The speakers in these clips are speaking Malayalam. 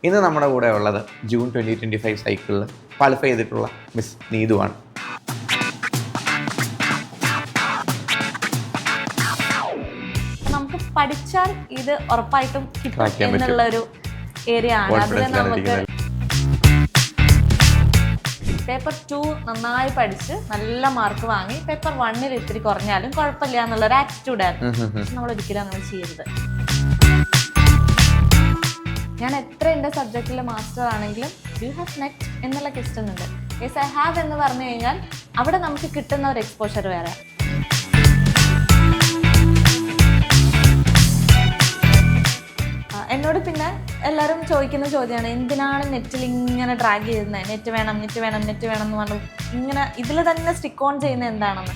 ഇന്ന് നമ്മുടെ കൂടെ ഉള്ളത് ജൂൺ 2025 സൈക്കിളിൽ ക്വാളിഫൈ ചെയ്തിട്ടുള്ള മിസ് നീതുവാണ്. നമുക്ക് പഠിച്ചാൽ ഇത് ഉറപ്പായിട്ടും കിട്ടും എന്നുള്ളൊരു ഏരിയ ആണ്. അതിൽ നമുക്ക് പേപ്പർ 2 നന്നായി പഠിച്ച് നല്ല മാർക്ക് വാങ്ങി പേപ്പർ 1 ഇത്തിരി കുറഞ്ഞാലും കുഴപ്പമില്ല എന്നുള്ളൊരു ആറ്റിറ്റ്യൂഡ് ആയിരുന്നു. പക്ഷെ നമ്മൾ ഒരിക്കലും അങ്ങനെ ചെയ്യരുത്. ഞാൻ എത്ര എൻ്റെ സബ്ജക്റ്റിൽ മാസ്റ്റർ ആണെങ്കിലും ഡു യു ഹാവ് നെറ്റ് എന്നുള്ള ക്വസ്റ്റ്യൻ ഉണ്ട്. യെസ് ഐ ഹാവ് എന്ന് പറഞ്ഞു കഴിഞ്ഞാൽ അവിടെ നമുക്ക് കിട്ടുന്ന ഒരു എക്സ്പോഷർ വേറെ. എന്നോട് പിന്നെ എല്ലാവരും ചോദിക്കുന്ന ചോദ്യമാണ്, എന്തിനാണ് നെറ്റിൽ ഇങ്ങനെ ഡ്രാഗ് ചെയ്യുന്നത്? നെറ്റ് വേണം എന്ന് പറഞ്ഞു ഇങ്ങനെ ഇതിൽ തന്നെ സ്റ്റിക്ക് ഓൺ ചെയ്യുന്നത് എന്താണെന്ന്.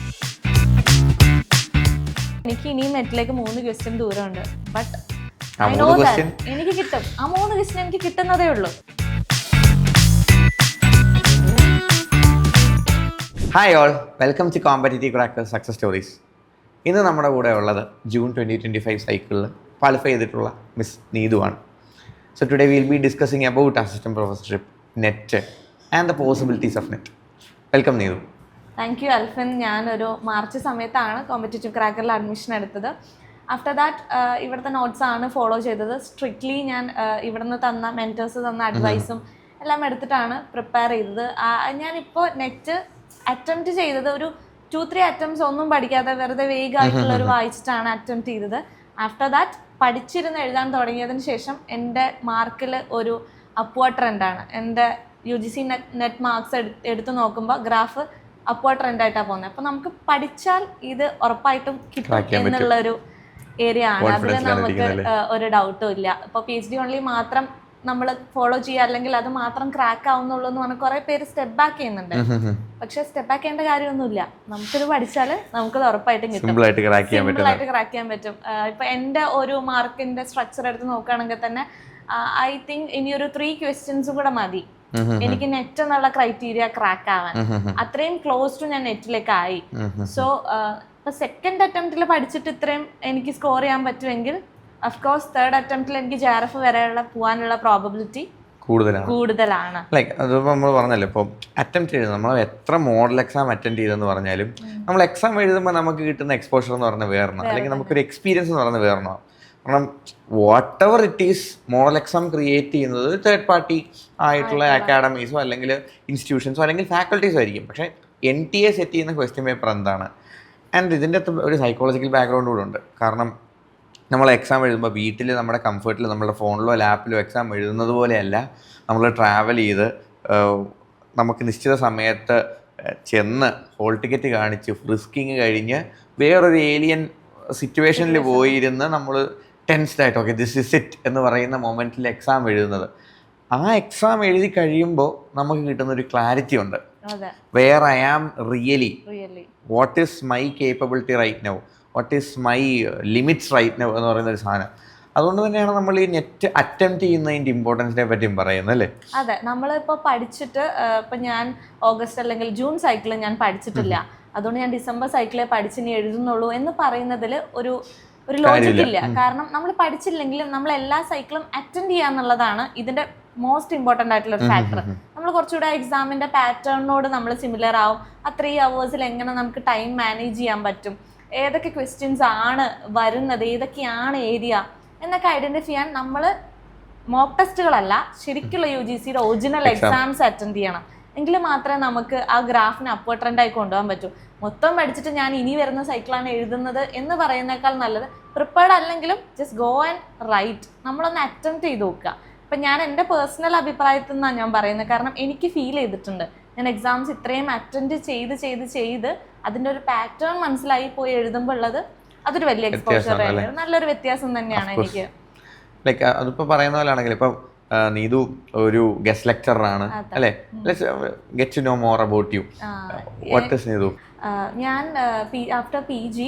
എനിക്ക് ഇനിയും നെറ്റിലേക്ക് 3 ക്വസ്റ്റ്യൻ ദൂരമുണ്ട്. ബട്ട് ഐ നോ ദാറ്റ് എനിക്ക് കിട്ടും. ആ 3 ക്വസ്റ്റ്യൻ എനിക്ക് കിട്ടുന്നതേ ഉള്ളൂ. Hi all, welcome to competitive crackers success stories. ഇന്ന് നമ്മുടെ കൂടെ ഉള്ളത് ജൂൺ 2025 സൈക്കിളിൽ ക്വാളിഫൈ ചെയ്തിട്ടുള്ള മിസ് നീതുവാണ്. So today will be discussing about assistant professorship, net and the possibilities of net. Welcome Neethu. Thank you Alfin. ഞാനൊരു മാർച്ച് സമയത്താണ് കോമ്പറ്റേറ്റീവ് ക്രാക്കറിൽ അഡ്മിഷൻ എടുത്തത്. ആഫ്റ്റർ ദാറ്റ് ഇവിടുത്തെ നോട്ട്സാണ് ഫോളോ ചെയ്തത്. സ്ട്രിക്ട്ലി ഞാൻ ഇവിടുന്ന് തന്ന മെൻറ്റേഴ്സ് തന്ന അഡ്വൈസും എല്ലാം എടുത്തിട്ടാണ് പ്രിപ്പയർ ചെയ്തത്. ഞാനിപ്പോൾ നെറ്റ് അറ്റംപ്റ്റ് ചെയ്തത് ഒരു 2-3 അറ്റംപ്റ്റ്സ് ഒന്നും പഠിക്കാതെ വെറുതെ വേഗമായിട്ടുള്ളൊരു വായിച്ചിട്ടാണ് അറ്റംപ്റ്റ് ചെയ്തത്. ആഫ്റ്റർ ദാറ്റ് പഠിച്ചിരുന്ന് എഴുതാൻ തുടങ്ങിയതിന് ശേഷം എൻ്റെ മാർക്കിൽ ഒരു അപ്വേർഡ് ട്രെൻഡാണ്. എൻ്റെ UGC നെറ്റ് മാർക്സ് എടുത്ത് നോക്കുമ്പോൾ ഗ്രാഫ് അപ്വേർഡ് ട്രെൻഡായിട്ടാണ് പോകുന്നത്. അപ്പോൾ നമുക്ക് പഠിച്ചാൽ ഇത് ഉറപ്പായിട്ടും കിട്ടും എന്നുള്ളൊരു ഏരിയ ആണ്. അതിൽ നമുക്ക് ഒരു ഡൗട്ടും ഇല്ല. ഇപ്പോൾ PhD ഓൺലി മാത്രം നമ്മൾ ഫോളോ ചെയ്യുക, അല്ലെങ്കിൽ അത് മാത്രം ക്രാക്ക് ആവുന്നുള്ളൂ എന്ന് പറഞ്ഞാൽ കുറേ പേര് സ്റ്റെപ്പ് ബാക്ക് ചെയ്യുന്നുണ്ട്. പക്ഷെ സ്റ്റെപ്പ് ബാക്ക് ചെയ്യേണ്ട കാര്യമൊന്നുമില്ല. നമുക്കിത് പഠിച്ചാൽ നമുക്കത് ഉറപ്പായിട്ടും കിട്ടും, സിമ്പിളായിട്ട് ക്രാക്ക് ചെയ്യാൻ പറ്റും. ഇപ്പൊ എൻ്റെ ഒരു മാർക്കിന്റെ സ്ട്രക്ചർ എടുത്ത് നോക്കുകയാണെങ്കിൽ തന്നെ ഐ തിങ്ക് ഇനി ഒരു 3 ക്വസ്റ്റ്യൻസും കൂടെ മതി എനിക്ക് നെറ്റ് എന്നുള്ള ക്രൈറ്റീരിയ ക്രാക്ക് ആവാൻ. അത്രയും ക്ലോസ് ടു ഞാൻ നെറ്റിലേക്ക് ആയി. സോ ഇപ്പൊ സെക്കൻഡ് അറ്റംപ്റ്റിൽ പഠിച്ചിട്ട് ഇത്രയും എനിക്ക് സ്കോർ ചെയ്യാൻ പറ്റുമെങ്കിൽ അഫ്കോഴ്സ് തേർഡ് അറ്റംപ്റ്റിൽ എനിക്ക് JRF വരെയുള്ള പോകാനുള്ള പ്രോബബിലിറ്റി കൂടുതലാണ്. ലൈക്ക് അതിപ്പോൾ നമ്മൾ പറഞ്ഞല്ലോ, ഇപ്പോൾ അറ്റംപ്റ്റ് ചെയ്ത് നമ്മൾ എത്ര മോഡൽ എക്സാം അറ്റൻഡ് ചെയ്തെന്ന് പറഞ്ഞാലും നമ്മൾ എക്സാം എഴുതുമ്പോൾ നമുക്ക് കിട്ടുന്ന എക്സ്പോഷർ എന്ന് പറഞ്ഞാൽ വേറെണ്ണോ, അല്ലെങ്കിൽ നമുക്കൊരു എക്സ്പീരിയൻസ് എന്ന് പറഞ്ഞാൽ വേറെണ്ണോ. കാരണം what ever it is, model exam create ചെയ്യുന്നത് തേർഡ് പാർട്ടി ആയിട്ടുള്ള അക്കാഡമീസോ അല്ലെങ്കിൽ ഇൻസ്റ്റിറ്റ്യൂഷൻസോ അല്ലെങ്കിൽ ഫാക്കൽറ്റീസോ ആയിരിക്കും. പക്ഷേ NTA സെറ്റ് ചെയ്യുന്ന ക്വസ്റ്റ്യൻ പേപ്പർ എന്താണ്? ആൻഡ് ഇതിൻ്റെ അകത്ത് ഒരു സൈക്കോളജിക്കൽ ബാക്ക്ഗ്രൗണ്ട് കൂടെ ഉണ്ട്. കാരണം നമ്മൾ എക്സാം എഴുതുമ്പോൾ വീട്ടിൽ നമ്മുടെ കംഫർട്ടിൽ നമ്മുടെ ഫോണിലോ ലാപ്പിലോ എക്സാം എഴുതുന്നത് പോലെയല്ല നമ്മൾ ട്രാവൽ ചെയ്ത് നമുക്ക് നിശ്ചിത സമയത്ത് ചെന്ന് ഹോൾ ടിക്കറ്റ് കാണിച്ച് ഫ്രിസ്കിങ് കഴിഞ്ഞ് വേറൊരു ഏലിയൻ സിറ്റുവേഷനിൽ പോയിരുന്ന് നമ്മൾ ടെൻസ്ഡായിട്ട് ഓക്കെ ദിസ് ഇസ് ഇറ്റ് എന്ന് പറയുന്ന മൊമെൻറ്റിൽ എക്സാം എഴുതുന്നത്. ആ എക്സാം എഴുതി കഴിയുമ്പോൾ നമുക്ക് കിട്ടുന്നൊരു ക്ലാരിറ്റി ഉണ്ട്. Where I am really, what is my capability right now, what is my limits right now എന്ന് പറയുന്ന ഒരു സാധനം. അതുകൊണ്ട് തന്നെയാണ് നമ്മൾ ഈ നെറ്റ് അറ്റംപ്റ്റ് ചെയ്യുന്നതിൻ്റെ ഇമ്പോർട്ടൻസിനെ പറ്റിയും പറയുന്നത് അല്ലേ? അതെ, നമ്മളിപ്പോൾ പഠിച്ചിട്ട് ഇപ്പം ഞാൻ ഓഗസ്റ്റ് അല്ലെങ്കിൽ ജൂൺ സൈക്കിളിൽ ഞാൻ പഠിച്ചിട്ടില്ല, അതുകൊണ്ട് ഞാൻ ഡിസംബർ സൈക്കിളെ പഠിച്ചിനി എഴുതുന്നുള്ളൂ എന്ന് പറയുന്നതിൽ ഒരു ലോജിക് ഇല്ല. കാരണം നമ്മൾ പഠിച്ചില്ലെങ്കിലും നമ്മൾ എല്ലാ സൈക്കിളും അറ്റൻഡ് ചെയ്യുക എന്നുള്ളതാണ് ഇതിൻ്റെ മോസ്റ്റ് ഇമ്പോർട്ടൻ്റ് ആയിട്ടുള്ള ഒരു ഫാക്ടർ. നമ്മൾ കുറച്ചുകൂടെ എക്സാമിൻ്റെ പാറ്റേണിനോട് നമ്മൾ സിമിലർ ആവും. ആ 3 hours എങ്ങനെ നമുക്ക് ടൈം മാനേജ് ചെയ്യാൻ പറ്റും, ഏതൊക്കെ ക്വസ്റ്റ്യൻസ് ആണ് വരുന്നത്, ഏതൊക്കെയാണ് ഏരിയ എന്നൊക്കെ ഐഡൻറ്റിഫൈ ചെയ്യാൻ നമ്മൾ മോക്ക് ടെസ്റ്റുകളല്ല, ശരിക്കുള്ള UGCയുടെ ഒറിജിനൽ എക്സാംസ് അറ്റൻഡ് ചെയ്യണം. എങ്കിൽ മാത്രമേ നമുക്ക് ആ ഗ്രാഫിന് അപ്വേർഡ് ട്രെൻഡായി കൊണ്ടുപോകാൻ പറ്റൂ. മൊത്തം പഠിച്ചിട്ട് ഞാൻ ഇനി വരുന്ന സൈക്കിളാണ് എഴുതുന്നത് എന്ന് പറയുന്നേക്കാൾ നല്ലത് പ്രിപ്പയർഡ് അല്ലെങ്കിലും ജസ്റ്റ് ഗോ ആൻഡ് റൈറ്റ്, നമ്മളൊന്ന് അറ്റംപ്റ്റ് ചെയ്ത് നോക്കുക. ഇപ്പം ഞാൻ എൻ്റെ പേഴ്സണൽ അഭിപ്രായത്തിൽ നിന്നാണ് ഞാൻ പറയുന്നത്. കാരണം എനിക്ക് ഫീൽ ചെയ്തിട്ടുണ്ട്, ഞാൻ എക്സാംസ് ഇത്രയും അറ്റൻഡ് ചെയ്ത് അതിൻ്റെ ഒരു പാറ്റേൺ മനസ്സിലായി പോയി എഴുതുമ്പോൾ ഉള്ളത് അതൊരു വലിയ എക്സ്പോഷർ ആയിരുന്നു. നല്ലൊരു വ്യത്യാസം തന്നെയാണ് എനിക്ക്. ലൈക്ക് അതിപ്പോൾ പറയുന്ന പോലെ ആണെങ്കിൽ ഇപ്പം നീതു ഒരു ഗസ്റ്റ് ലെക്ചറാണ് അല്ലേ? Get to know more about you. What is Neetu? ഞാൻ ആഫ്റ്റർ PG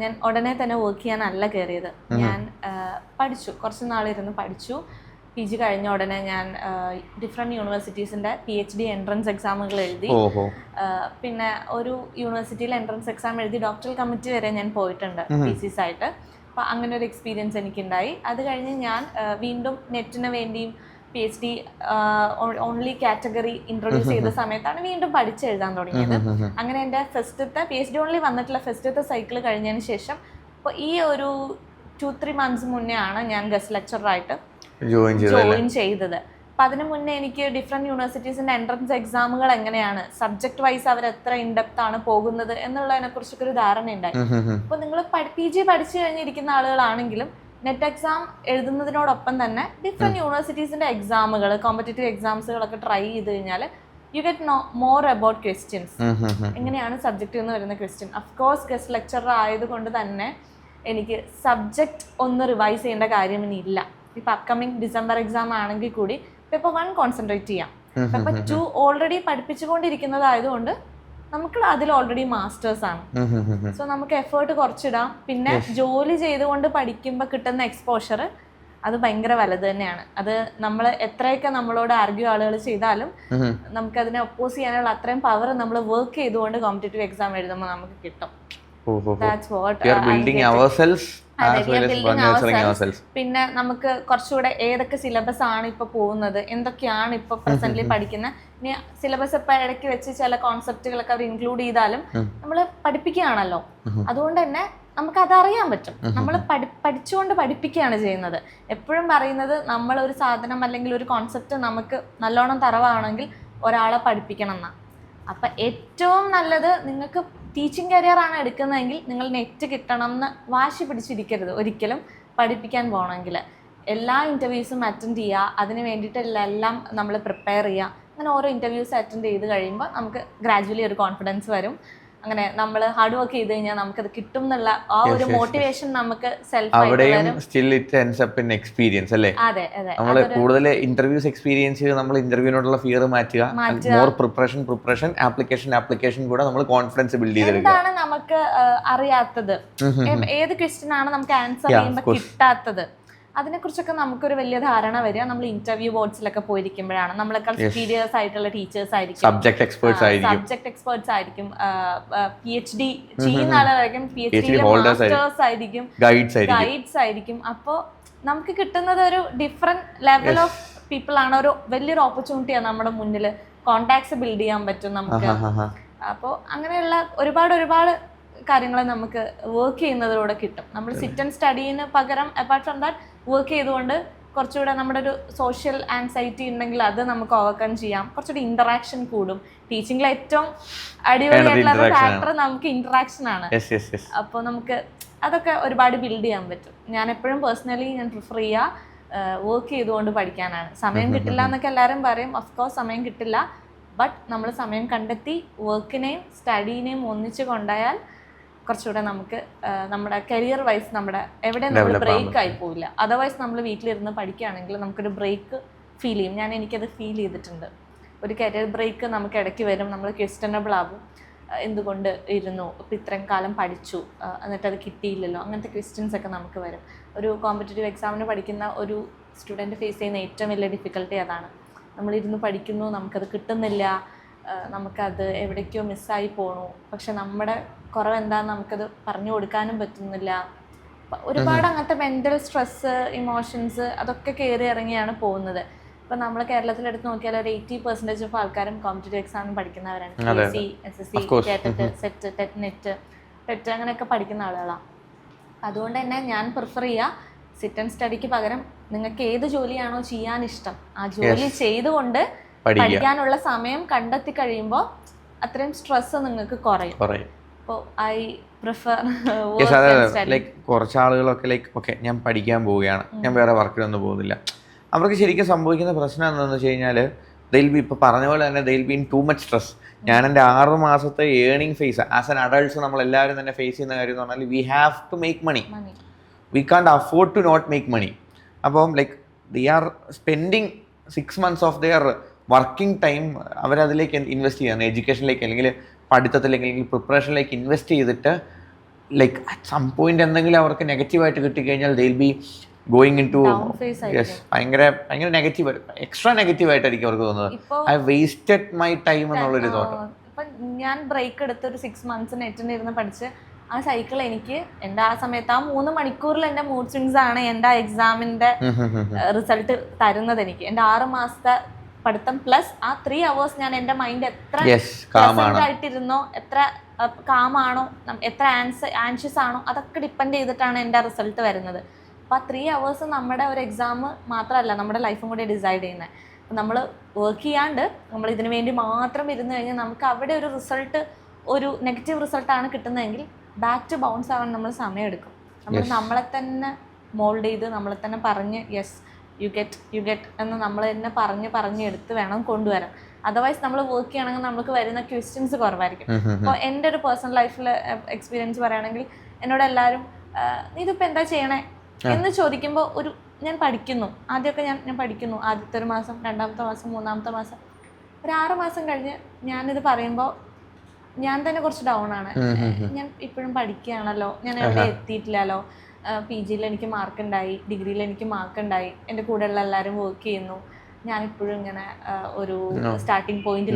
ഞാൻ ഉടനെ തന്നെ വർക്ക് ചെയ്യാനല്ല കയറിയത്. ഞാൻ പഠിച്ചു, കുറച്ച് നാളിരുന്ന് പഠിച്ചു. PG കഴിഞ്ഞ ഉടനെ ഞാൻ ഡിഫറെൻറ്റ് യൂണിവേഴ്സിറ്റീസിൻ്റെ PhD എൻട്രൻസ് എക്സാമുകൾ എഴുതി. പിന്നെ ഒരു യൂണിവേഴ്സിറ്റിയിൽ എൻട്രൻസ് എക്സാം എഴുതി ഡോക്ടറൽ കമ്മിറ്റി വരെ ഞാൻ പോയിട്ടുണ്ട് thesis ആയിട്ട്. അപ്പോൾ അങ്ങനെ ഒരു എക്സ്പീരിയൻസ് എനിക്കുണ്ടായി. അത് കഴിഞ്ഞ് ഞാൻ വീണ്ടും നെറ്റിന് വേണ്ടിയും PhD ഓൺലി കാറ്റഗറി ഇൻട്രൊഡ്യൂസ് ചെയ്ത സമയത്താണ് വീണ്ടും പഠിച്ചെഴുതാൻ തുടങ്ങിയത്. അങ്ങനെ എൻ്റെ ഫസ്റ്റത്തെ PhD ഓൺലി വന്നിട്ടുള്ള ഫസ്റ്റത്തെ സൈക്കിൾ കഴിഞ്ഞതിന് ശേഷം ഇപ്പോൾ ഈ ഒരു 2-3 months മുന്നേ ആണ് ഞാൻ ഗസ്റ്റ് ലെക്ചറായിട്ട് ജോയിൻ ചെയ്തത്. അപ്പം അതിന് മുന്നേ എനിക്ക് ഡിഫറെൻറ്റ് യൂണിവേഴ്സിറ്റീസിൻ്റെ എൻട്രൻസ് എക്സാമുകൾ എങ്ങനെയാണ്, സബ്ജക്ട് വൈസ് അവർ എത്ര ഇൻഡെപ്ത് ആണ് പോകുന്നത് എന്നുള്ളതിനെ കുറിച്ചൊക്കെ ഒരു ധാരണ ഉണ്ടായി. അപ്പോൾ നിങ്ങൾ PG പഠിച്ചു കഴിഞ്ഞിരിക്കുന്ന ആളുകളാണെങ്കിലും നെറ്റ് എക്സാം എഴുതുന്നതിനോടൊപ്പം തന്നെ ഡിഫറെൻറ്റ് യൂണിവേഴ്സിറ്റീസിൻ്റെ എക്സാമുകൾ, കോമ്പറ്റേറ്റീവ് എക്സാംസുകളൊക്കെ ട്രൈ ചെയ്ത് കഴിഞ്ഞാൽ you get more about questions. എങ്ങനെയാണ് സബ്ജക്റ്റ് എന്ന് വരുന്ന ക്വസ്റ്റ്യൻ. അഫ്കോഴ്സ് ഗസ്റ്റ് ലെക്ചറർ ആയതുകൊണ്ട് തന്നെ എനിക്ക് സബ്ജക്റ്റ് ഒന്ന് റിവൈസ് ചെയ്യേണ്ട കാര്യം ഇനി ഇല്ല. ഇപ്പം അപ്കമിങ് ഡിസംബർ എക്സാം ആണെങ്കിൽ കൂടി പേപ്പർ 1 കോൺസെൻട്രേറ്റ് ചെയ്യാം. പേപ്പർ 2 ഓൾറെഡി പഠിപ്പിച്ചുകൊണ്ടിരിക്കുന്നതായതുകൊണ്ട് നമുക്ക് അതിൽ ഓൾറെഡി മാസ്റ്റേഴ്സ് ആണ്. സോ നമുക്ക് എഫേർട്ട് കുറച്ചിടാം. പിന്നെ ജോലി ചെയ്തുകൊണ്ട് പഠിക്കുമ്പോൾ കിട്ടുന്ന എക്സ്പോഷർ അത് ഭയങ്കര വലുത് തന്നെയാണ്. അത് നമ്മൾ എത്രയൊക്കെ നമ്മളോട് ആർഗ്യൂ ആളുകൾ ചെയ്താലും നമുക്ക് അതിനെ ഒപ്പോസ് ചെയ്യാനുള്ള അത്രയും പവർ നമ്മൾ വർക്ക് ചെയ്തുകൊണ്ട് കോമ്പറ്റേറ്റീവ് എക്സാം എഴുതുമ്പോൾ നമുക്ക് കിട്ടും. പിന്നെ നമുക്ക് കുറച്ചുകൂടെ ഏതൊക്കെ സിലബസ് ആണ് ഇപ്പൊ പോകുന്നത്, എന്തൊക്കെയാണ് ഇപ്പൊ പ്രസന്റ്ലി പഠിക്കുന്നത്. ഇനി സിലബസ് ഇപ്പൊ ഇടയ്ക്ക് വെച്ച് ചില കോൺസെപ്റ്റുകളൊക്കെ അവർ ഇൻക്ലൂഡ് ചെയ്താലും നമ്മൾ പഠിപ്പിക്കുകയാണല്ലോ, അതുകൊണ്ട് തന്നെ നമുക്ക് അതറിയാൻ പറ്റും. നമ്മൾ പഠിച്ചുകൊണ്ട് പഠിപ്പിക്കുകയാണ് ചെയ്യുന്നത്. എപ്പോഴും പറയുന്നത് നമ്മൾ ഒരു സാധനം അല്ലെങ്കിൽ ഒരു കോൺസെപ്റ്റ് നമുക്ക് നല്ലോണം തറവാണെങ്കിൽ ഒരാളെ പഠിപ്പിക്കണം എന്നാണ്. അപ്പം ഏറ്റവും നല്ലത് നിങ്ങൾക്ക് ടീച്ചിങ് കരിയർ ആണ് എടുക്കുന്നതെങ്കിൽ നിങ്ങൾ നെറ്റ് കിട്ടണം എന്ന് വാശി പിടിച്ചിരിക്കരുത് ഒരിക്കലും. പഠിപ്പിക്കാൻ പോകണമെങ്കിൽ എല്ലാ ഇൻ്റർവ്യൂസും അറ്റൻഡ് ചെയ്യുക, അതിന് വേണ്ടിയിട്ടെല്ലാം നമ്മൾ പ്രിപ്പയർ ചെയ്യുക. അങ്ങനെ ഓരോ ഇൻ്റർവ്യൂസ് അറ്റൻഡ് ചെയ്ത് കഴിയുമ്പോൾ നമുക്ക് ഗ്രാജുവലി ഒരു കോൺഫിഡൻസ് വരും. അങ്ങനെ നമ്മൾ ഹാർഡ് വർക്ക് ചെയ്ത് കഴിഞ്ഞാൽ നമുക്കത് കിട്ടും എന്നുള്ള ആ ഒരു മോട്ടിവേഷൻ നമുക്ക് സെൽഫ് എക്സ്പീരിയൻസ് അല്ലേ. നമ്മൾ കൂടുതൽ ഇന്റർവ്യൂസ് എക്സ്പീരിയൻസ് ചെയ്ത് നമ്മൾ ഇന്റർവ്യൂവിനോടുള്ള ഫിയർ മാറ്റുക. മോർ പ്രിപ്പറേഷൻ ആപ്ലിക്കേഷൻ കൂടെ നമ്മൾ കോൺഫിഡൻസ് ബിൽഡ് ചെയ്തെടുക്കുക. എന്താണ് നമുക്ക് അറിയാത്തത്, ഏത് ക്വസ്റ്റ്യൻ ആണ് നമുക്ക് ആൻസർ ചെയ്യുമ്പോൾ കിട്ടാത്തത്, അതിനെക്കുറിച്ചൊക്കെ നമുക്കൊരു വലിയ ധാരണ വരിക നമ്മൾ ഇന്റർവ്യൂ ബോർഡ്സിലൊക്കെ പോയിരിക്കുമ്പോഴാണ്. നമ്മളെക്കാൾ സീരിയസ് ആയിട്ടുള്ള ടീച്ചേഴ്സ് ആയിരിക്കും, സബ്ജക്ട് എക്സ്പേർട്സ് ആയിരിക്കും, PhD ചെയ്യുന്ന ആളായിരിക്കും, PhD മാസ്റ്റേഴ്സ് ആയിരിക്കും, ഗൈഡ്സ് ആയിരിക്കും. അപ്പോൾ നമുക്ക് കിട്ടുന്നത് ഒരു ഡിഫറെന്റ് ലെവൽ ഓഫ് പീപ്പിൾ ആണ്. ഒരു വലിയൊരു ഓപ്പർച്യൂണിറ്റിയാണ് നമ്മുടെ മുന്നിൽ. കോണ്ടാക്ട്സ് ബിൽഡ് ചെയ്യാൻ പറ്റും നമുക്ക്. അപ്പോൾ അങ്ങനെയുള്ള ഒരുപാട് കാര്യങ്ങൾ നമുക്ക് വർക്ക് ചെയ്യുന്നതിലൂടെ കിട്ടും. നമ്മൾ സിറ്റ് ആൻഡ് സ്റ്റഡീന് പകരം അപ്പാർട്ട് ഫ്രം ദാറ്റ് വർക്ക് ചെയ്തുകൊണ്ട് കുറച്ചുകൂടെ നമ്മുടെ ഒരു സോഷ്യൽ ആൻസൈറ്റി ഉണ്ടെങ്കിൽ അത് നമുക്ക് ഓവർകം ചെയ്യാം. കുറച്ചുകൂടി ഇന്ററാക്ഷൻ കൂടും. ടീച്ചിങ്ങിലെ ഏറ്റവും അടിപൊളിയായിട്ടുള്ള ഫാക്ടർ നമുക്ക് ഇന്ററാക്ഷൻ ആണ്. അപ്പോൾ നമുക്ക് അതൊക്കെ ഒരുപാട് ബിൽഡ് ചെയ്യാൻ പറ്റും. ഞാൻ എപ്പോഴും പേഴ്സണലി ഞാൻ പ്രിഫർ ചെയ്യുക വർക്ക് ചെയ്തുകൊണ്ട് പഠിക്കാനാണ്. സമയം കിട്ടില്ല എന്നൊക്കെ എല്ലാവരും പറയും. ഓഫ്കോഴ്സ് സമയം കിട്ടില്ല, ബട്ട് നമ്മൾ സമയം കണ്ടെത്തി വർക്കിനെയും സ്റ്റഡീനെയും ഒന്നിച്ച് കൊണ്ടുപോയാൽ കുറച്ചുകൂടെ നമുക്ക് നമ്മുടെ കരിയർ വൈസ് നമ്മുടെ എവിടെ നമ്മൾ ബ്രേക്ക് ആയി പോവില്ല. അതർവൈസ് നമ്മൾ വീട്ടിലിരുന്ന് പഠിക്കുകയാണെങ്കിൽ നമുക്കൊരു ബ്രേക്ക് ഫീൽ ചെയ്യും. എനിക്കത് ഫീൽ ചെയ്തിട്ടുണ്ട്. ഒരു കരിയർ ബ്രേക്ക് നമുക്ക് ഇടയ്ക്ക് വരും. നമ്മൾ ക്വസ്റ്റനബിൾ ആവും. എന്തുകൊണ്ട് ഇരുന്നു, ഇപ്പം ഇത്രയും കാലം പഠിച്ചു എന്നിട്ട് അത് കിട്ടിയില്ലല്ലോ, അങ്ങനത്തെ ക്വസ്റ്റ്യൻസ് ഒക്കെ നമുക്ക് വരും. ഒരു കോമ്പറ്റേറ്റീവ് എക്സാമിന് പഠിക്കുന്ന ഒരു സ്റ്റുഡൻറ്റ് ഫേസ് ചെയ്യുന്ന ഏറ്റവും വലിയ ഡിഫിക്കൽട്ടി അതാണ്. നമ്മളിരുന്ന് പഠിക്കുന്നു, നമുക്കത് കിട്ടുന്നില്ല, നമുക്കത് എവിടേക്കോ മിസ്സായി പോണു. പക്ഷെ നമ്മുടെ കുറവ് എന്താണെന്ന് നമുക്കത് പറഞ്ഞു കൊടുക്കാനും പറ്റുന്നില്ല. ഒരുപാട് അങ്ങനത്തെ മെൻ്റൽ സ്ട്രെസ്സ്, ഇമോഷൻസ് അതൊക്കെ കയറി ഇറങ്ങിയാണ് പോകുന്നത്. ഇപ്പം നമ്മൾ കേരളത്തിലെടുത്ത് നോക്കിയാൽ ഒരു 80% ഓഫ് ആൾക്കാരും കോമ്പറ്റേറ്റീവ് എക്സാം പഠിക്കുന്നവരാണ്. PSC, SSC, KTET, SET, NET, TET അങ്ങനെയൊക്കെ പഠിക്കുന്ന ആളുകളാണ്. അതുകൊണ്ട് തന്നെ ഞാൻ പ്രിഫർ ചെയ്യുക സിറ്റ് ആൻഡ് സ്റ്റഡിക്ക് പകരം നിങ്ങൾക്ക് ഏത് ജോലിയാണോ ചെയ്യാൻ ഇഷ്ടം ആ ജോലി ചെയ്തുകൊണ്ട് പഠിക്കാനുള്ള സമയം കണ്ടെത്തി കഴിയുമ്പോൾ അത്രയും സ്ട്രെസ് നിങ്ങൾക്ക് കുറയും. അപ്പോൾ ഐ പ്രിഫർ ലൈക്ക് കുറച്ച് ആളുകളൊക്കെ ലൈക്ക് ഓക്കെ ഞാൻ പഠിക്കാൻ പോവുകയാണ്, ഞാൻ വേറെ വർക്കിനൊന്നും പോകുന്നില്ല. അവർക്ക് ശരിക്കും സംഭവിക്കുന്ന പ്രശ്നം എന്താണെന്ന് വെച്ച് കഴിഞ്ഞാൽ ദെയിൽ ബി ഇപ്പോൾ പറഞ്ഞ പോലെ തന്നെ they'll be in too much stress. ഞാൻ എൻ്റെ 6 മാസത്തെ earning phase as an adults നമ്മളെല്ലാവരും തന്നെ ഫേസ് ചെയ്യുന്ന കാര്യം എന്ന് പറഞ്ഞാൽ we have to make money, we can't afford to not make money. അപ്പം like they are spending 6 months of their working time അവരതിലേക്ക് ഇൻവെസ്റ്റ് ചെയ്യാണ്, എഡ്യൂക്കേഷനിലേക്ക് അല്ലെങ്കിൽ പഠിത്തത്തിലേക്ക് അല്ലെങ്കിൽ പ്രിപ്പറേഷനിലേക്ക് ഇൻവെസ്റ്റ് ചെയ്തിട്ട് ലൈക്ക് അറ്റ് സം പോയിന്റ് എന്തെങ്കിലും അവർക്ക് നെഗറ്റീവായിട്ട് കിട്ടിക്കഴിഞ്ഞാൽ they will be going in to ഭയങ്കര നെഗറ്റീവ്, എക്സ്ട്രാ നെഗറ്റീവ് ആയിട്ടായിരിക്കും അവർക്ക് തോന്നുന്നത്. ഐ വേസ്റ്റഡ് മൈ ടൈം എന്നുള്ളൊരു തോന്നൽ. ഇപ്പം ഞാൻ ബ്രേക്ക് എടുത്ത് ഒരു 6 months നെറ്റിന് ഇരുന്ന് പഠിച്ച് ആ സൈക്കിൾ എനിക്ക് എൻ്റെ ആ സമയത്ത് ആ 3 മണിക്കൂറിൽ എൻ്റെ മൂഡ് സ്വിങ്സ് ആണ് എൻ്റെ ആ എക്സാമിൻ്റെ റിസൾട്ട് തരുന്നത് എനിക്ക്. എൻ്റെ 6 മാസത്തെ പഠിത്തം പ്ലസ് ആ 3 hours ഞാൻ എൻ്റെ മൈൻഡ് എത്ര പ്രസന്റ് ആയിട്ടിരുന്നോ, എത്ര കാമാണോ, എത്ര ആൻഷ്യസ് ആണോ, അതൊക്കെ ഡിപ്പെൻഡ് ചെയ്തിട്ടാണ് എൻ്റെ റിസൾട്ട് വരുന്നത്. അപ്പോൾ ആ 3 hours നമ്മുടെ ഒരു എക്സാം മാത്രമല്ല, നമ്മുടെ ലൈഫും കൂടി ഡിസൈഡ് ചെയ്യുന്നത്. അപ്പം നമ്മൾ വർക്ക് ചെയ്യാണ്ട് നമ്മൾ ഇതിനു വേണ്ടി മാത്രം ഇരുന്ന് കഴിഞ്ഞാൽ നമുക്ക് അവിടെ ഒരു റിസൾട്ട്, ഒരു നെഗറ്റീവ് റിസൾട്ടാണ് കിട്ടുന്നതെങ്കിൽ ബാക്ക് ടു ബൗൺസ് ആവാൻ നമ്മൾ സമയമെടുക്കും. നമ്മൾ നമ്മളെ തന്നെ മോൾഡ് ചെയ്ത് നമ്മളെ തന്നെ പറഞ്ഞ് യെസ് യു ഗെറ്റ് എന്ന് നമ്മൾ തന്നെ പറഞ്ഞ് എടുത്ത് വേണം കൊണ്ടുവരാൻ. അതർവൈസ് നമ്മൾ വർക്ക് ചെയ്യണമെങ്കിൽ നമുക്ക് വരുന്ന ക്വസ്റ്റ്യൻസ് കുറവായിരിക്കും. അപ്പോൾ എൻ്റെ ഒരു പേഴ്സണൽ ലൈഫിൽ എക്സ്പീരിയൻസ് പറയുകയാണെങ്കിൽ എന്നോട് എല്ലാവരും ഇതിപ്പോൾ എന്താ ചെയ്യണേ എന്ന് ചോദിക്കുമ്പോൾ ഞാൻ പഠിക്കുന്നു. ആദ്യമൊക്കെ ഞാൻ പഠിക്കുന്നു. ആദ്യത്തെ ഒരു മാസം, 2ാമത്തെ മാസം, 3ാമത്തെ മാസം, ഒരു 6 മാസം കഴിഞ്ഞ് ഞാനിത് പറയുമ്പോൾ ഞാൻ തന്നെ കുറച്ച് ഡൗൺ ആണ്. ഞാൻ ഇപ്പോഴും പഠിക്കുകയാണല്ലോ, ഞാൻ എവിടെ എത്തിയിട്ടില്ലല്ലോ. PG-യിൽ എനിക്ക് മാർക്കുണ്ടായി, ഡിഗ്രിയിൽ എനിക്ക് മാർക്കുണ്ടായി, എൻ്റെ കൂടെയുള്ള എല്ലാവരും വർക്ക് ചെയ്യുന്നു, ഞാനിപ്പോഴും ഇങ്ങനെ ഒരു സ്റ്റാർട്ടിങ് പോയിന്റിൽ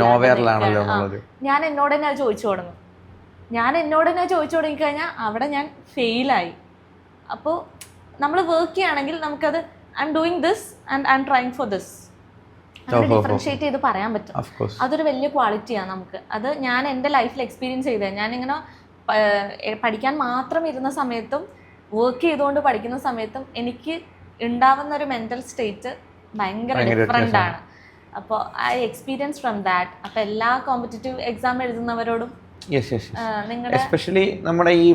ഞാൻ എന്നോട് തന്നെ അത് ചോദിച്ചു തുടങ്ങും. തുടങ്ങിക്കഴിഞ്ഞാൽ അവിടെ ഞാൻ ഫെയിലായി. അപ്പോൾ നമ്മൾ വർക്ക് ചെയ്യുകയാണെങ്കിൽ നമുക്കത് I am doing this and I am trying for this differentiate ചെയ്ത് പറയാൻ പറ്റും. അതൊരു വലിയ ക്വാളിറ്റിയാണ് നമുക്ക്. അത് ഞാൻ എൻ്റെ ലൈഫിൽ എക്സ്പീരിയൻസ് ചെയ്തത്. ഞാനിങ്ങനെ പഠിക്കാൻ മാത്രം ഇരുന്ന സമയത്തും വർക്ക് ചെയ്തുകൊണ്ട് പഠിക്കുന്ന സമയത്തും എനിക്ക് ഉണ്ടാവുന്ന ഒരു മെൻ്റൽ സ്റ്റേറ്റ് ഭയങ്കര ഡിഫറെൻ്റ് ആണ്. അപ്പോൾ ഐ എക്സ്പീരിയൻസ് ഫ്രം ദാറ്റ്. അപ്പോൾ എല്ലാ കോമ്പറ്റീറ്റീവ് എക്സാം എഴുതുന്നവരോടും നിങ്ങളുടെ എസ്പെഷ്യലി നമ്മുടെ ഈ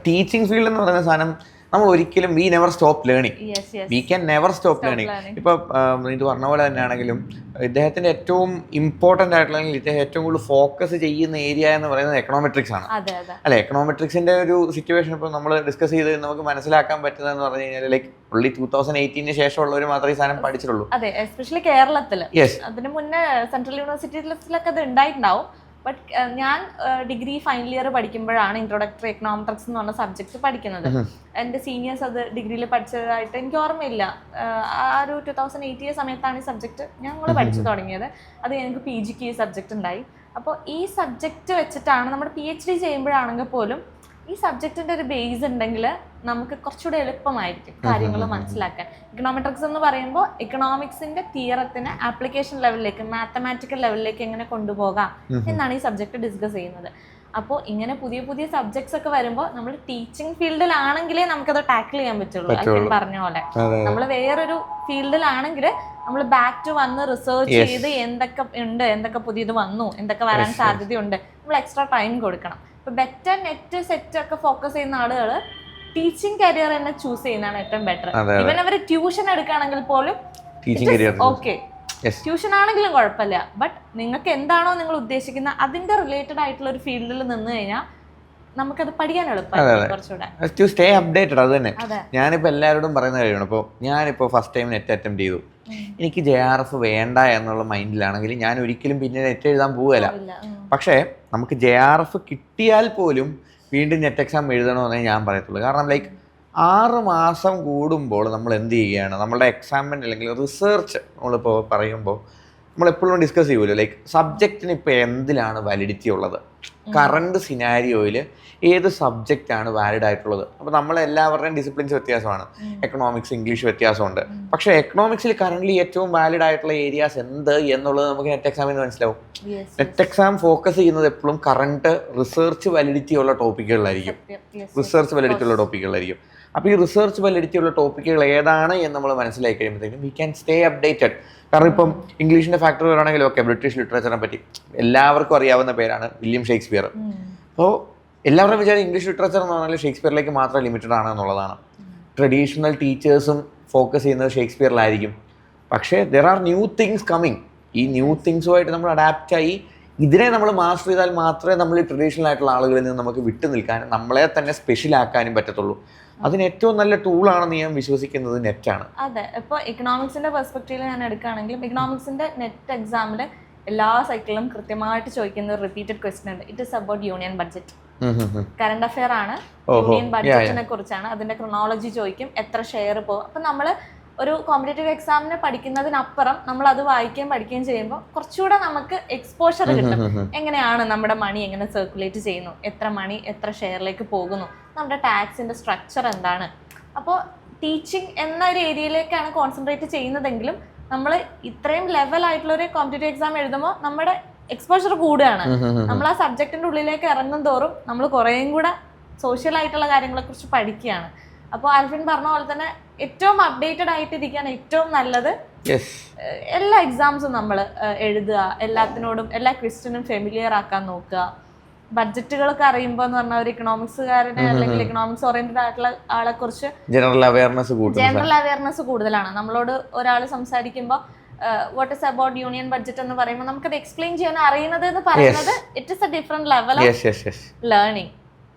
ടീച്ചിങ് ഫീൽഡ് എന്ന് പറയുന്ന സാധനം നമ്മൾ ഒരിക്കലും we never stop learning. We can never stop learning. ഇപ്പോൾ ഇത് പറഞ്ഞ പോലെ തന്നെയാണെങ്കിലും ഇദ്ദേഹത്തിൻ്റെ ഏറ്റവും ഇമ്പോർട്ടൻ്റ് ആയിട്ടുള്ള, ഇദ്ദേഹം ഏറ്റവും കൂടുതൽ ഫോക്കസ് ചെയ്യുന്ന ഏരിയ എന്ന് പറയുന്നത് എക്കണോമെട്രിക്സ് ആണ്. അല്ലെ, എക്കണോമെട്രിക്സിന്റെ ഒരു സിറ്റുവേഷൻ ഇപ്പോൾ നമ്മൾ ഡിസ്കസ് ചെയ്ത് നമുക്ക് മനസ്സിലാക്കാൻ പറ്റുന്നതെന്ന് പറഞ്ഞു കഴിഞ്ഞാൽ ലൈക്ക് പുള്ളി 2018 ശേഷമുള്ളവർ മാത്രമേ ഈ സാധനം പഠിച്ചിട്ടുള്ളൂ. അതെ, എസ്പെഷ്യലി കേരളത്തിൽ. അതിന് മുന്നേ സെൻട്രൽ യൂണിവേഴ്സിറ്റിയിലൊക്കെ അത് ഉണ്ടായിട്ടുണ്ടാവും. ബട്ട് ഞാൻ ഡിഗ്രി ഫൈനൽ ഇയർ പഠിക്കുമ്പോഴാണ് ഇൻട്രൊഡക്ടറി എക്കണോമെട്രിക്സ് എന്ന് പറഞ്ഞ സബ്ജക്ട് പഠിക്കുന്നത്. എൻ്റെ സീനിയേഴ്സ് അത് ഡിഗ്രിയിൽ പഠിച്ചതായിട്ട് എനിക്ക് ഓർമ്മയില്ല. ആ ഒരു 2018 സമയത്താണ് ഈ സബ്ജക്ട് ഞങ്ങൾ പഠിച്ചു തുടങ്ങിയത്. അത് ഞങ്ങൾക്ക് PGക്ക് ഈ സബ്ജക്റ്റ് ഉണ്ടായി. അപ്പോൾ ഈ സബ്ജക്റ്റ് വെച്ചിട്ടാണ് നമ്മൾ PhD ചെയ്യുമ്പോഴാണെങ്കിൽ പോലും ഈ സബ്ജക്റ്റിൻ്റെ ഒരു ബേസ് ഉണ്ടെങ്കിൽ നമുക്ക് കുറച്ചുകൂടെ എളുപ്പമായിരിക്കും കാര്യങ്ങൾ മനസ്സിലാക്കാൻ. ഇക്കണോമെട്രിക്സ് എന്ന് പറയുമ്പോൾ ഇക്കണോമിക്സിന്റെ തിയറത്തിന് ആപ്ലിക്കേഷൻ ലെവലിലേക്ക്, മാത്തമാറ്റിക്കൽ ലെവലിലേക്ക് എങ്ങനെ കൊണ്ടുപോകാം എന്നാണ് ഈ സബ്ജക്ട് ഡിസ്കസ് ചെയ്യുന്നത്. അപ്പോൾ ഇങ്ങനെ പുതിയ പുതിയ സബ്ജക്ട്സ് ഒക്കെ വരുമ്പോൾ നമ്മൾ ടീച്ചിങ് ഫീൽഡിലാണെങ്കിലേ നമുക്കത് ടാക്കിൾ ചെയ്യാൻ പറ്റുള്ളൂ. അല്ലെങ്കിൽ പറഞ്ഞ പോലെ നമ്മൾ വേറൊരു ഫീൽഡിലാണെങ്കിൽ നമ്മൾ ബാക്ക് ടു വന്ന് റിസർച്ച് ചെയ്ത് എന്തൊക്കെ ഉണ്ട്, എന്തൊക്കെ പുതിയത് വന്നു, എന്തൊക്കെ വരാൻ സാധ്യതയുണ്ട്, നമ്മൾ എക്സ്ട്രാ ടൈം കൊടുക്കണം. ഇപ്പൊ ബെറ്റർ നെറ്റ് സെറ്റ് ഒക്കെ ഫോക്കസ് ചെയ്യുന്ന ആളുകൾ ടീച്ചിങ് കരിയർ തന്നെ ചൂസ് ചെയ്യുന്നതാണ് ഏറ്റവും ബെറ്റർ. ഇവൻ അവർ ട്യൂഷൻ എടുക്കുകയാണെങ്കിൽ പോലും ഓക്കെ, ട്യൂഷൻ ആണെങ്കിലും കുഴപ്പമില്ല. ബട്ട് നിങ്ങൾക്ക് എന്താണോ നിങ്ങൾ ഉദ്ദേശിക്കുന്ന അതിന്റെ റിലേറ്റഡ് ആയിട്ടുള്ള ഒരു ഫീൽഡിൽ നിന്ന് കഴിഞ്ഞാൽ നമുക്കത് പഠിക്കാൻ എളുപ്പമാണ് കുറച്ചുകൂടെ. To stay updated. അത് തന്നെ ഞാനിപ്പോൾ എല്ലാവരോടും പറയുന്ന കാര്യമാണ്. ഇപ്പോൾ ഞാനിപ്പോൾ ഫസ്റ്റ് ടൈം നെറ്റ് അറ്റംപ്റ്റ് ചെയ്തു, എനിക്ക് JRF വേണ്ട എന്നുള്ള മൈൻഡിലാണെങ്കിൽ ഞാൻ ഒരിക്കലും പിന്നെ നെറ്റ് എഴുതാൻ പോവുകയില്ല. പക്ഷേ നമുക്ക് JRF കിട്ടിയാൽ പോലും വീണ്ടും നെറ്റ് എക്സാം എഴുതണമെന്നേ ഞാൻ പറയത്തുള്ളൂ. കാരണം ലൈക്ക് 6 മാസം കൂടുമ്പോൾ നമ്മൾ എന്ത് ചെയ്യുകയാണ്, നമ്മളുടെ എക്സാമിന് അല്ലെങ്കിൽ റിസർച്ച് നമ്മളിപ്പോൾ പറയുമ്പോൾ നമ്മളെപ്പോഴും ഡിസ്കസ് ചെയ്യുമല്ലോ, ലൈക്ക് സബ്ജക്റ്റിന് ഇപ്പോൾ എന്തിലാണ് വാലിഡിറ്റി ഉള്ളത്, കറണ്ട് സിനാരിയോയിൽ ഏത് സബ്ജക്റ്റാണ് വാലിഡ് ആയിട്ടുള്ളത്. അപ്പോൾ നമ്മളെല്ലാവരുടെയും ഡിസിപ്ലിൻസ് വ്യത്യാസമാണ്. എക്കണോമിക്സ്, ഇംഗ്ലീഷ് വ്യത്യാസമുണ്ട്. പക്ഷേ എക്കണോമിക്സിൽ കറണ്ട്ലി ഏറ്റവും വാലിഡ് ആയിട്ടുള്ള ഏരിയാസ് എന്ത് എന്നുള്ളത് നമുക്ക് നെറ്റ് എക്സാമിൽ നിന്ന് മനസ്സിലാവും. നെറ്റ് എക്സാം ഫോക്കസ് ചെയ്യുന്നത് എപ്പോഴും കറണ്ട് റിസർച്ച് വാലിഡിറ്റി ഉള്ള ടോപ്പിക്കുകളിലായിരിക്കും. അപ്പോൾ ഈ റിസർച്ച് വാലിഡിറ്റി ഉള്ള ടോപ്പിക്കുകൾ ഏതാണ് എന്ന് നമ്മൾ മനസ്സിലാക്കി കഴിയുമ്പോഴത്തേക്കും വി ക്യാൻ സ്റ്റേ അപ്ഡേറ്റഡ്. കാരണം ഇപ്പം ഇംഗ്ലീഷിൻ്റെ ഫാക്ടർ വരാണെങ്കിലും ഒക്കെ ബ്രിട്ടീഷ് ലിറ്ററേച്ചറിനെ പറ്റി എല്ലാവർക്കും അറിയാവുന്ന പേരാണ് വില്യം ഷേക്സ്പിയർ. അപ്പോൾ എല്ലാവരുടെയും വിചാരം ഇംഗ്ലീഷ് ലിറ്ററേച്ചർ എന്ന് പറഞ്ഞാൽ ഷേക്സ്പിയറിലേക്ക് മാത്രം ലിമിറ്റഡ് ആണ് എന്നുള്ളതാണ്. ട്രഡീഷണൽ ടീച്ചേഴ്സും ഫോക്കസ് ചെയ്യുന്നത് ഷേക്സ്പിയറിലായിരിക്കും. പക്ഷേ there are new things coming. ഈ ന്യൂ തിങ്സുമായിട്ട് നമ്മൾ അഡാപ്റ്റായി ഇതിനെ നമ്മൾ മാസ്റ്റർ ചെയ്താൽ മാത്രമേ നമ്മൾ ഈ ട്രഡീഷണൽ ആയിട്ടുള്ള ആളുകളിൽ നിന്ന് നമുക്ക് വിട്ടു നിൽക്കാനും നമ്മളെ തന്നെ സ്പെഷ്യൽ ആക്കാനും പറ്റത്തുള്ളൂ. അതിന് ഏറ്റവും നല്ല ടൂളാണെന്ന് ഞാൻ വിശ്വസിക്കുന്നത് നെറ്റാണ്. അതെ, ഇപ്പോൾ ഇക്കണോമിക്സിന്റെ പെർസ്പെക്റ്റീവിൽ ഞാൻ എടുക്കുകയാണെങ്കിലും ഇക്കണോമിക്സിന്റെ നെറ്റ് എക്സാമിൽ എല്ലാ സൈക്കിളിലും കൃത്യമായിട്ട് ചോദിക്കുന്ന ഒരു റിപ്പീറ്റഡ് ക്വസ്റ്റ്യൻ ഉണ്ട്. It is about union budget. Current affair ആണ്, യൂണിയൻ ബഡ്ജറ്റിനെ കുറിച്ചാണ്. അതിന്റെ ക്രോണോളജി ചോദിക്കും, എത്ര ഷെയർ പോകും. അപ്പം നമ്മൾ ഒരു കോമ്പറ്റേറ്റീവ് എക്സാമിന് പഠിക്കുന്നതിനപ്പുറം നമ്മൾ അത് വായിക്കുകയും പഠിക്കുകയും ചെയ്യുമ്പോൾ കുറച്ചുകൂടെ നമുക്ക് എക്സ്പോഷർ കിട്ടും. എങ്ങനെയാണ് നമ്മുടെ മണി എങ്ങനെ സർക്കുലേറ്റ് ചെയ്യുന്നു, എത്ര മണി എത്ര ഷെയറിലേക്ക് പോകുന്നു, നമ്മുടെ ടാക്സിന്റെ സ്ട്രക്ചർ എന്താണ്. അപ്പോൾ ടീച്ചിങ് എന്ന ഒരു ഏരിയയിലേക്കാണ് കോൺസെൻട്രേറ്റ് ചെയ്യുന്നതെങ്കിലും നമ്മൾ ഇത്രയും ലെവൽ ആയിട്ടുള്ള ഒരു കോമ്പറ്റേറ്റീവ് എക്സാം എഴുതുമ്പോൾ നമ്മുടെ എക്സ്പോഷർ കൂടുകയാണ്. നമ്മൾ ആ സബ്ജക്റ്റിന്റെ ഉള്ളിലേക്ക് ഇറങ്ങും തോറും നമ്മൾ കുറേയും കൂടെ സോഷ്യൽ ആയിട്ടുള്ള കാര്യങ്ങളെ കുറിച്ച് പഠിക്കുകയാണ്. അപ്പോൾ ആൽഫിൻ പറഞ്ഞ പോലെ തന്നെ ഏറ്റവും അപ്ഡേറ്റഡ് ആയിട്ടിരിക്കാൻ ഏറ്റവും നല്ലത് എല്ലാ എക്സാംസും നമ്മൾ എഴുതുക, എല്ലാത്തിനോടും എല്ലാ ക്വസ്റ്റ്യനും ഫെമിലിയർ ആക്കാൻ നോക്കുക. ബഡ്ജറ്റുകളൊക്കെ അറിയുമ്പോൾ എന്ന് പറഞ്ഞാൽ ഒരു ഇക്കണോമിക്സുകാരനെ അല്ലെങ്കിൽ ഇക്കണോമിക്സ് ഓറിയന്റഡ് ആയിട്ടുള്ള ആളെ കുറിച്ച് ജനറൽ അവയർനെസ് കൂടുതലാണ്. നമ്മളോട് ഒരാൾ സംസാരിക്കുമ്പോൾ what is about union budget എന്ന് പറയുമ്പോൾ നമുക്കത് എക്സ്പ്ലെയിൻ ചെയ്യാൻ അറിയുന്നത് എന്ന് പറയുന്നത് it is A different level of learning.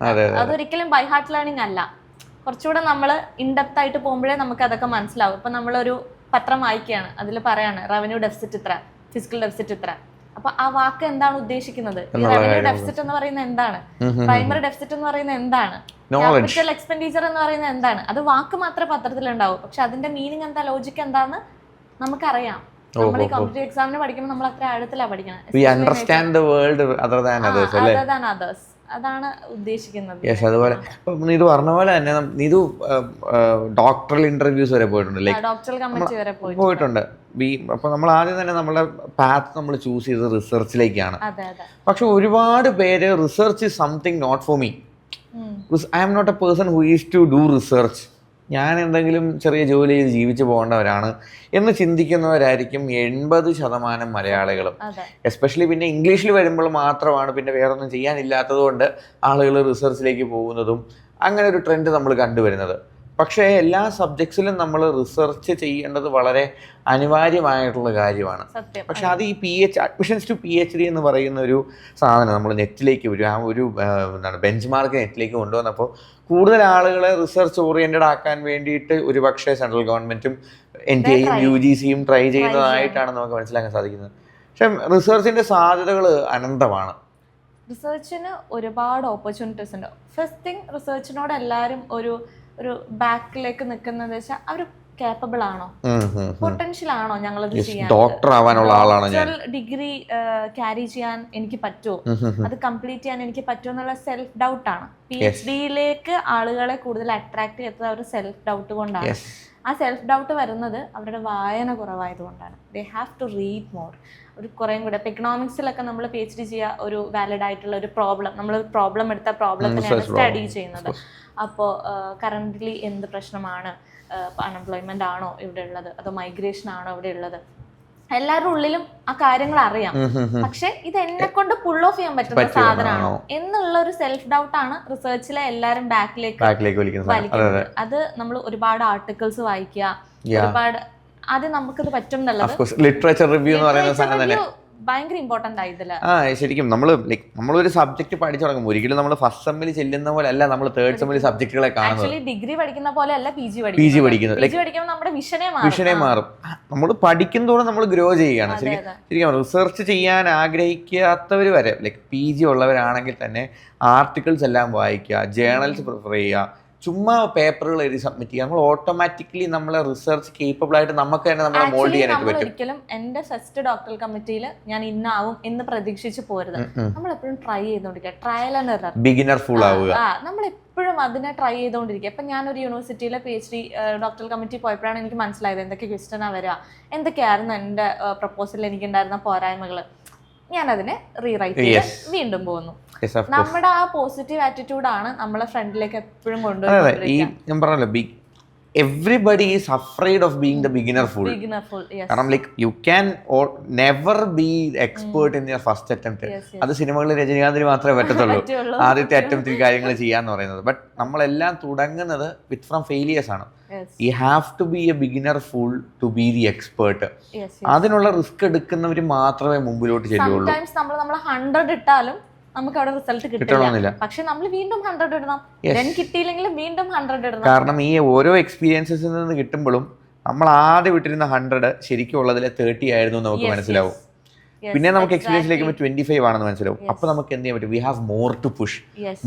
അതൊരിക്കലും ബൈ ഹാർട്ട് ലേണിംഗ് അല്ല. കുറച്ചുകൂടെ നമ്മൾ ഇൻഡെപ്ത് ആയിട്ട് പോകുമ്പോഴേ നമുക്ക് അതൊക്കെ മനസ്സിലാവും. ഇപ്പൊ നമ്മളൊരു പത്രം വായിക്കുകയാണ്, അതിൽ പറയാണ് റവന്യൂ ഡെഫിസിറ്റ് ഇത്ര, ഫിസിക്കൽ ഡെഫിസിറ്റ് ഇത്ര. അപ്പൊ ആ വാക്ക് എന്താണ് ഉദ്ദേശിക്കുന്നത്? ഈ റവന്യൂ ഡെഫിസിറ്റ് എന്ന് പറയുന്നത് എന്താണ്, പ്രൈമറി ഡെഫിസിറ്റ് എന്ന് പറയുന്നത് എന്താണ്, ക്യാപിറ്റൽ എക്സ്പെൻഡിച്ചർ എന്ന് പറയുന്നത് എന്താണ്? അത് വാക്ക് മാത്രമേ പത്രത്തിലുണ്ടാവും, പക്ഷെ അതിന്റെ മീനിങ് എന്താ, ലോജിക്ക് എന്താന്ന് നമുക്കറിയാം. നമ്മൾ ഈ കോമ്പറ്റേറ്റീവ് എക്സാമിന് പഠിക്കുമ്പോൾ നമ്മൾ അത്ര ആഴത്തിലാണ് പഠിക്കണം. അതാണ് ഉദ്ദേശിക്കുന്നത്. അതുപോലെ നീതു പറഞ്ഞ പോലെ തന്നെ നീതു ഡോക്ടറൽ ഇന്റർവ്യൂസ് വരെ പോയിട്ടുണ്ട്, ഡോക്ടറൽ കമ്മിറ്റി വരെ പോയിട്ടുണ്ട്. അപ്പൊ നമ്മൾ ആദ്യം തന്നെ നമ്മളുടെ പാത്ത് നമ്മൾ ചൂസ് ചെയ്തത് റിസർച്ചിലേക്കാണ്. പക്ഷെ ഒരുപാട് പേര് research is something not for me, I am not a person who is to do research, ഞാൻ എന്തെങ്കിലും ചെറിയ ജോലി ചെയ്ത് ജീവിച്ചു പോകേണ്ടവരാണ് എന്ന് ചിന്തിക്കുന്നവരായിരിക്കും 80% മലയാളികളും. എസ്പെഷ്യലി പിന്നെ ഇംഗ്ലീഷിൽ വരുമ്പോൾ മാത്രമാണ് പിന്നെ വേറൊന്നും ചെയ്യാനില്ലാത്തത് കൊണ്ട് ആളുകൾ റിസർച്ചിലേക്ക് പോകുന്നതും അങ്ങനെ ഒരു ട്രെൻഡ് നമ്മൾ കണ്ടുവരുന്നത്. പക്ഷേ എല്ലാ സബ്ജക്ട്സിലും നമ്മൾ റിസർച്ച് ചെയ്യേണ്ടത് വളരെ അനിവാര്യമായിട്ടുള്ള കാര്യമാണ്. പക്ഷെ അത് ഈ അഡ്മിഷൻസ് ടു PhD എന്ന് പറയുന്ന ഒരു സാധനം നമ്മൾ നെറ്റിലേക്ക് ഒരു എന്താണ് ബെഞ്ച് മാർക്ക് നെറ്റിലേക്ക് കൊണ്ടുവന്നപ്പോൾ കൂടുതൽ ആളുകളെ റിസർച്ച് ഓറിയന്റഡ് ആക്കാൻ വേണ്ടിയിട്ട് ഒരുപക്ഷെ സെൻട്രൽ ഗവൺമെന്റും NTI യും UGC യും ട്രൈ ചെയ്യുന്നതായിട്ടാണ് നമുക്ക് മനസ്സിലാക്കാൻ സാധിക്കുന്നത്. പക്ഷെ റിസർച്ചിന്റെ സാധ്യതകൾ അനന്തമാണ്. റിസർച്ചിന് ഒരുപാട് ഓപ്പർച്യൂണിറ്റീസ് ഉണ്ട്. ഫസ്റ്റ് തിങ്, റിസർച്ചിനോട് എല്ലാവരും ഒരു ബാക്കിലേക്ക് നിൽക്കുന്നത് വെച്ചാൽ അവർ കേപ്പബിൾ ആണോ, പൊട്ടൻഷ്യൽ ആണോ ഞങ്ങളത് ചെയ്യാൻ, ഡോക്ടർ ആവാനുള്ള ആളാണോ, ഡിഗ്രി ക്യാരി ചെയ്യാൻ എനിക്ക് പറ്റുമോ, അത് കംപ്ലീറ്റ് ചെയ്യാൻ എനിക്ക് പറ്റുമോ എന്നുള്ള സെൽഫ് ഡൗട്ട് ആണ്. PhDയിലേക്ക് ആളുകളെ കൂടുതൽ അട്രാക്ട് ചെയ്തത് അവർ സെൽഫ് ഡൗട്ട് കൊണ്ടാണ്. ആ സെൽഫ് ഡൗട്ട് വരുന്നത് അവരുടെ വായന കുറവായതുകൊണ്ടാണ്. They have to read more. ഒരു കുറേയും കൂടെ ഇപ്പം എക്കണോമിക്സിലൊക്കെ നമ്മൾ PhD ചെയ്യുക ഒരു വാലിഡ് ആയിട്ടുള്ള ഒരു പ്രോബ്ലം, നമ്മൾ പ്രോബ്ലം എടുത്ത പ്രോബ്ലത്തിനെയാണ് സ്റ്റഡി ചെയ്യുന്നത്. അപ്പോൾ കറന്റ്ലി എന്ത് പ്രശ്നമാണ്, അൺഎംപ്ലോയ്മെന്റ് ആണോ ഇവിടെ ഉള്ളത്, അതോ മൈഗ്രേഷൻ ആണോ ഇവിടെ ഉള്ളത്, എല്ലാവരുടെ ഉള്ളിലും ആ കാര്യങ്ങൾ അറിയാം. പക്ഷെ ഇത് എന്നെ കൊണ്ട് പുൾ ഓഫ് ചെയ്യാൻ പറ്റുന്ന സാധനമാണോ എന്നുള്ള ഒരു സെൽഫ് ഡൗട്ട് ആണ് റിസർച്ചിലെ എല്ലാരും ബാക്കിലേക്ക് വലിക്കുന്നത്. അത് നമ്മൾ ഒരുപാട് ആർട്ടിക്കിൾസ് വായിക്കുക, ഒരുപാട് ആദ്യം നമുക്കത് പറ്റും എന്നുള്ളത് ലിറ്ററേച്ചർ റിവ്യൂ എന്ന് പറയുന്ന സാധനം തന്നെ ഭയങ്കര ഇമ്പോർട്ടന്റ് ആയിട്ടില്ല. ശരിക്കും നമ്മളൊരു സബ്ജക്ട് പഠിച്ചു തുടങ്ങും. ഒരിക്കലും നമ്മൾ ഫസ്റ്റ് സെമ്മിൽ ചെല്ലുന്ന പോലെ അല്ല നമ്മൾ തേർഡ് സെമ്മിൽ സബ്ജക്റ്റുകളെ കാണുന്നത്. ഡിഗ്രി പഠിക്കുന്ന പോലെ അല്ല PG പഠിക്കുന്നത്. നമ്മുടെ വിഷനെ മാറും. നമ്മൾ പഠിക്കുന്നതോടെ നമ്മൾ ഗ്രോ ചെയ്യുകയാണ്. ശരിക്കും റിസർച്ച് ചെയ്യാൻ ആഗ്രഹിക്കാത്തവർ വരെ PG ഉള്ളവരാണെങ്കിൽ തന്നെ ആർട്ടിക്കിൾസ് എല്ലാം വായിക്കുക, ജേർണൽസ് പ്രിഫർ ചെയ്യുക, ചുമ്മാ പേപ്പറുകൾ എഴുതി സബ്മിറ്റ് ചെയ്യുക. നമ്മൾ ഓട്ടോമാറ്റിക്കലി നമ്മളെ റിസർച്ച് കേപ്പബിൾ ആയിട്ട് നമുക്ക് തന്നെ നമ്മളെ മോൾഡ് ചെയ്യാനായിട്ട് പറ്റും. ഒരിക്കലും എന്റെ ഫസ്റ്റ് ഡോക്ടറൽ കമ്മിറ്റിയിൽ ഞാൻ ഇന്നാവും എന്ന് പ്രതീക്ഷിച്ച് പോരുത്. നമ്മൾ എപ്പോഴും ട്രൈ ചെയ്തോണ്ടിരിക്കുക, trial and error, beginner full ആവുക. നമ്മൾ എപ്പോഴും അതിനെ ട്രൈ ചെയ്തുകൊണ്ടിരിക്കുക. ഇപ്പം ഞാനൊരു യൂണിവേഴ്സിറ്റിയിലെ PhD ഡോക്ടറൽ കമ്മിറ്റി പോയപ്പോഴാണ് എനിക്ക് മനസ്സിലായത് എന്തൊക്കെ ക്വസ്റ്റ്യനാ വരിക, എന്തൊക്കെയായിരുന്നു എൻ്റെ പ്രപ്പോസലിൽ എനിക്കുണ്ടായിരുന്ന പോരായ്മകൾ. ഞാനതിനെ റീറൈറ്റ് ചെയ്ത് വീണ്ടും പോകുന്നു. നമ്മുടെ ആ പോസിറ്റീവ് ആറ്റിറ്റ്യൂഡാണ് നമ്മളെ ഫ്രണ്ടിലേക്ക് എപ്പോഴും കൊണ്ടുവരുന്നത്. Everybody is afraid of being the beginner fool. കാരണം you can never be expert in your first attempt. അത് സിനിമകളിൽ രജനീകാന്തിന് മാത്രമേ പറ്റത്തുള്ളൂ ആദ്യത്തെ അറ്റംപ്റ്റിൽ കാര്യങ്ങൾ ചെയ്യാന്ന് പറയുന്നത്. ബട്ട് നമ്മളെല്ലാം തുടങ്ങുന്നത് വിത്ത് ഫ്രം ഫെയിലിയേഴ്സ് ആണ്. You have to be a beginner fool to be the expert. അതിനുള്ള റിസ്ക് എടുക്കുന്നവർ മാത്രമേ മുമ്പിലോട്ട് ചെല്ലുള്ളൂ. നമ്മൾ 100 ഇട്ടാലും നമുക്ക് അവിടെ റിസൾട്ട് കിട്ടില്ല. പക്ഷെ നമ്മൾ വീണ്ടും 100 ഇടണം. കിട്ടിയില്ലെങ്കിലും വീണ്ടും 100 ഇടണം. കാരണം ഈ ഓരോ എക്സ്പീരിയൻസിൽ നിന്ന് കിട്ടുമ്പോഴും നമ്മൾ ആദ്യം വിട്ടിരുന്ന 100 ശരിക്കും ഉള്ളതിലെ 30 ആയിരുന്നു നമുക്ക് മനസ്സിലാവും. പിന്നെ നമുക്ക് എക്സ്പീരിയൻസിലേക്ക് 25 ആണെന്ന് മനസ്സിലാവും. അപ്പോൾ നമുക്ക് എന്ത് ചെയ്യാൻ പറ്റും? We have more to push,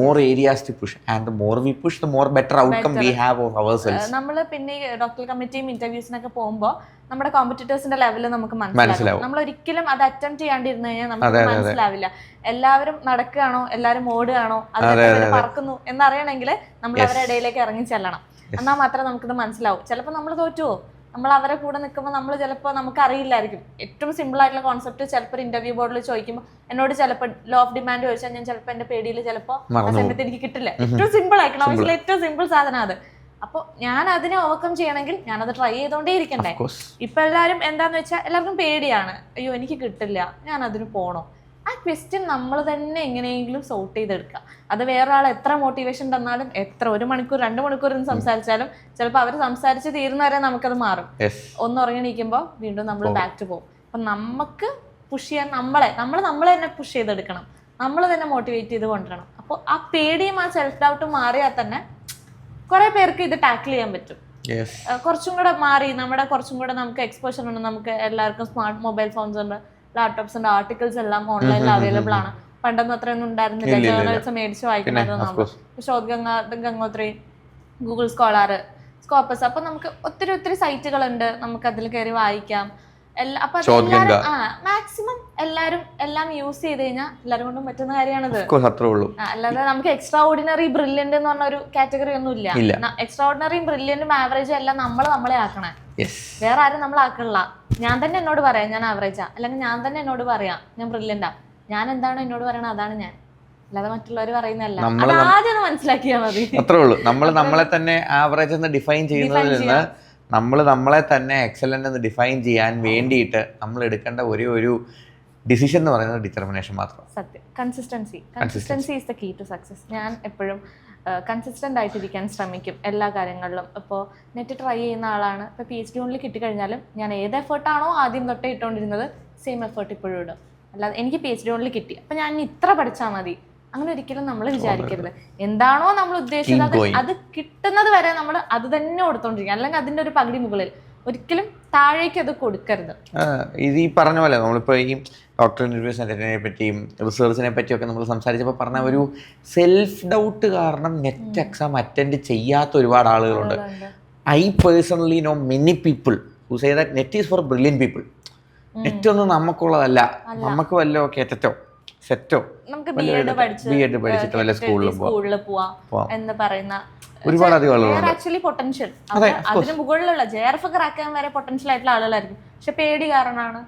more areas to push, and the more we push the more better outcome we have of ourselves. നമ്മൾ പിന്നെ ഡോക്ടർ കമ്മിറ്റിയും ഇന്റർവ്യൂസിനൊക്കെ പോകുമ്പോൾ നമ്മുടെ കോമ്പറ്റീറ്റേഴ്സിന്റെ ലെവൽ നമുക്ക് മനസ്സിലാവും. നമ്മൾ ഒരിക്കലും അത് അറ്റംപ്റ്റ് ചെയ്യാണ്ടിരുന്നു കഴിഞ്ഞാൽ നമുക്ക് മനസ്സിലാവില്ല. എല്ലാവരും നടക്കുകയാണോ, എല്ലാവരും ഓടുകയാണോ, അതിനെ പറക്കുന്നു എന്നറിയണമെങ്കിൽ നമ്മൾ അവരുടെ ഇടയിലേക്ക് ഇറങ്ങി ചെല്ലണം. എന്നാൽ മാത്രമേ നമുക്കിത് മനസ്സിലാവും. ചിലപ്പോൾ നമ്മൾ തോറ്റുവോ, നമ്മൾ അവരെ കൂടെ നിൽക്കുമ്പോൾ നമ്മൾ ചിലപ്പോൾ നമുക്ക് അറിയില്ലായിരിക്കും. ഏറ്റവും സിമ്പിൾ ആയിട്ടുള്ള കോൺസെപ്റ്റ് ചിലപ്പോൾ ഇന്റർവ്യൂ ബോർഡിൽ ചോദിക്കുമ്പോൾ എന്നോട് ചിലപ്പോൾ ലോ ഓഫ് ഡിമാൻഡ് ചോദിച്ചാൽ ഞാൻ ചിലപ്പോൾ എന്റെ പേടിയിൽ ചിലപ്പോൾ ആ സമയത്ത് എനിക്ക് കിട്ടില്ല. ഏറ്റവും സിമ്പിൾ എക്കണോമിക്സിലെ ഏറ്റവും സിമ്പിൾ സാധനം അത്. അപ്പോൾ ഞാൻ അതിനെ ഓവർകം ചെയ്യണമെങ്കിൽ ഞാനത് ട്രൈ ചെയ്തോണ്ടേ ഇരിക്കണ്ടേ. ഇപ്പൊ എല്ലാവരും എന്താന്ന് വെച്ചാൽ എല്ലാവർക്കും പേടിയാണ്, അയ്യോ എനിക്ക് കിട്ടില്ല, ഞാൻ അതിന് പോണോ. ആ ക്വസ്റ്റ്യൻ നമ്മൾ തന്നെ എങ്ങനെയെങ്കിലും സോർട്ട് ചെയ്തെടുക്കുക. അത് വേറെ ആൾ എത്ര മോട്ടിവേഷൻ തന്നാലും, എത്ര 1 മണിക്കൂർ 2 മണിക്കൂർ സംസാരിച്ചാലും ചിലപ്പോൾ അവർ സംസാരിച്ച് തീരുന്നവരെ നമുക്കത് മാറും. ഒന്ന് ഉറങ്ങിണീക്കുമ്പോൾ വീണ്ടും നമ്മൾ ബാക്ക് ടു പോകും. അപ്പൊ നമുക്ക് പുഷ് ചെയ്യാൻ നമ്മൾ തന്നെ പുഷ് ചെയ്തെടുക്കണം, നമ്മൾ തന്നെ മോട്ടിവേറ്റ് ചെയ്ത് കൊണ്ടുവരണം. അപ്പോൾ ആ പേടിയും ആ സെൽഫ് ഡൗട്ടും മാറിയാൽ തന്നെ കുറെ പേർക്ക് ഇത് ടാക്കിൾ ചെയ്യാൻ പറ്റും. കുറച്ചും കൂടെ മാറി കുറച്ചും കൂടെ നമുക്ക് എക്സ്പോഷർ ഉണ്ട്. നമുക്ക് എല്ലാവർക്കും സ്മാർട്ട് മൊബൈൽ ഫോൺസ് ഉണ്ട്, ലാപ്ടോപ്സ് ഉണ്ട്, ആർട്ടിക്കിൾസ് എല്ലാം ഓൺലൈനിൽ അവൈലബിൾ ആണ്. പണ്ടൊന്നും അത്രയൊന്നും ഉണ്ടായിരുന്നില്ല. ജേർണൽസ് മേടിച്ച് വായിക്കണമായിരുന്നു. Shodh Gangotri, Google scholar, Scopus. അപ്പൊ നമുക്ക് ഒത്തിരി സൈറ്റുകളുണ്ട്, നമുക്ക് അതിൽ കയറി വായിക്കാം. അപ്പൊ മാക്സിമം എല്ലാരും എല്ലാം യൂസ് ചെയ്ത് കഴിഞ്ഞാൽ എല്ലാരും കൊണ്ടും പറ്റുന്ന കാര്യമാണത്. അല്ലാതെ നമുക്ക് എക്സ്ട്രാ ഓർഡിനറി ബ്രില്യന്റ് എന്ന് പറഞ്ഞ ഒരു കാറ്റഗറി ഒന്നും ഇല്ല. എക്സ്ട്രാ ഓർഡിനറിയും ബ്രില്യന്റും ആവറേജും എല്ലാം നമ്മളെ ആക്കണേ, വേറെ ആരും നമ്മളാക്കണില്ല. ഞാൻ തന്നെ എന്നോട് പറയാം ഞാൻ ആവറേജാ, അല്ലെങ്കിൽ ഞാൻ തന്നെ എന്നോട് പറയാം ഞാൻ ബ്രില്യന്റാ. ഞാൻ എന്താണോ എന്നോട് പറയണത് അതാണ് ഞാൻ, അല്ലാതെ മറ്റുള്ളവർ പറയുന്നതല്ല. ആദ്യം മനസ്സിലാക്കിയാൽ മതി. അത്രേ ഉള്ളൂ. നമ്മളെ തന്നെ ആവറേജ് എന്ന് ഡിഫൈൻ ചെയ്യുന്നതിൽ നിന്ന് നമ്മളെ തന്നെ എക്സലന്റ് എന്ന് ഡിഫൈൻ ചെയ്യാൻ വേണ്ടിയിട്ട് നമ്മൾ എടുക്കേണ്ട ഒരു ഡിസിഷൻ എന്ന് പറയുന്നത് ഡിറ്റർമിനേഷൻ മാത്രം. സത്യം. Consistency is the key to success. ഞാൻ എപ്പോഴും കൺസിസ്റ്റന്റ് ആയിട്ടിരിക്കാൻ ശ്രമിക്കും എല്ലാ കാര്യങ്ങളിലും. ഇപ്പോൾ നെറ്റ് ട്രൈ ചെയ്യുന്ന ആളാണ്, ഇപ്പോൾ PhD ഓണിൽ കിട്ടിക്കഴിഞ്ഞാലും ഞാൻ ഏത് എഫേർട്ടാണോ ആദ്യം തൊട്ടേ ഇട്ടുകൊണ്ടിരുന്നത് സെയിം എഫേർട്ട് ഇപ്പോഴും ഇടും. അല്ലാതെ എനിക്ക് PhD ഓണിൽ കിട്ടി അപ്പം ഞാൻ ഇത്ര പഠിച്ചാൽ മതി, അങ്ങനെ ഒരിക്കലും നമ്മൾ വിചാരിക്കരുത്. എന്താണോ നമ്മൾ ഉദ്ദേശിച്ചത് അത് കിട്ടുന്നത് വരെ നമ്മൾ അത് തന്നെ കൊടുത്തോണ്ടിരിക്കുക, അല്ലെങ്കിൽ അതിന്റെ ഒരു പകുതി മുകളിൽ. ഒരിക്കലും താഴേക്ക് അത് കൊടുക്കരുത്. ഇത് ഈ പറഞ്ഞ പോലെ നമ്മളിപ്പോൾ ഈ ഡോക്ടർ ഇന്റർവ്യൂസ് സെന്ററിനെ പറ്റിയും റിസർച്ചിനെ പറ്റിയൊക്കെ നമ്മൾ സംസാരിച്ചപ്പോൾ പറഞ്ഞ ഒരു സെൽഫ് ഡൗട്ട് കാരണം നെറ്റ് എക്സാം അറ്റൻഡ് ചെയ്യാത്ത ഒരുപാട് ആളുകളുണ്ട്. I personally know many people who say that NET is for brilliant people. NET ഒന്നും നമുക്കുള്ളതല്ല, നമുക്ക് വല്ലോ കേറ്റോ സെറ്റോ ബി.എഡ് പഠിച്ചിട്ട് വല്ല സ്കൂളിൽ പോവാം എന്ന് പറയുന്ന ഒരുപാട് ആക്ച്വലി പൊട്ടൻഷ്യൽ അതിന് മുകളിലുള്ള JRF ക്രാക്ക് ചെയ്യാൻ വരെ പൊട്ടൻഷ്യൽ ആയിട്ടുള്ള ആളുകളായിരിക്കും. പക്ഷെ പേടി കാരണമാണ്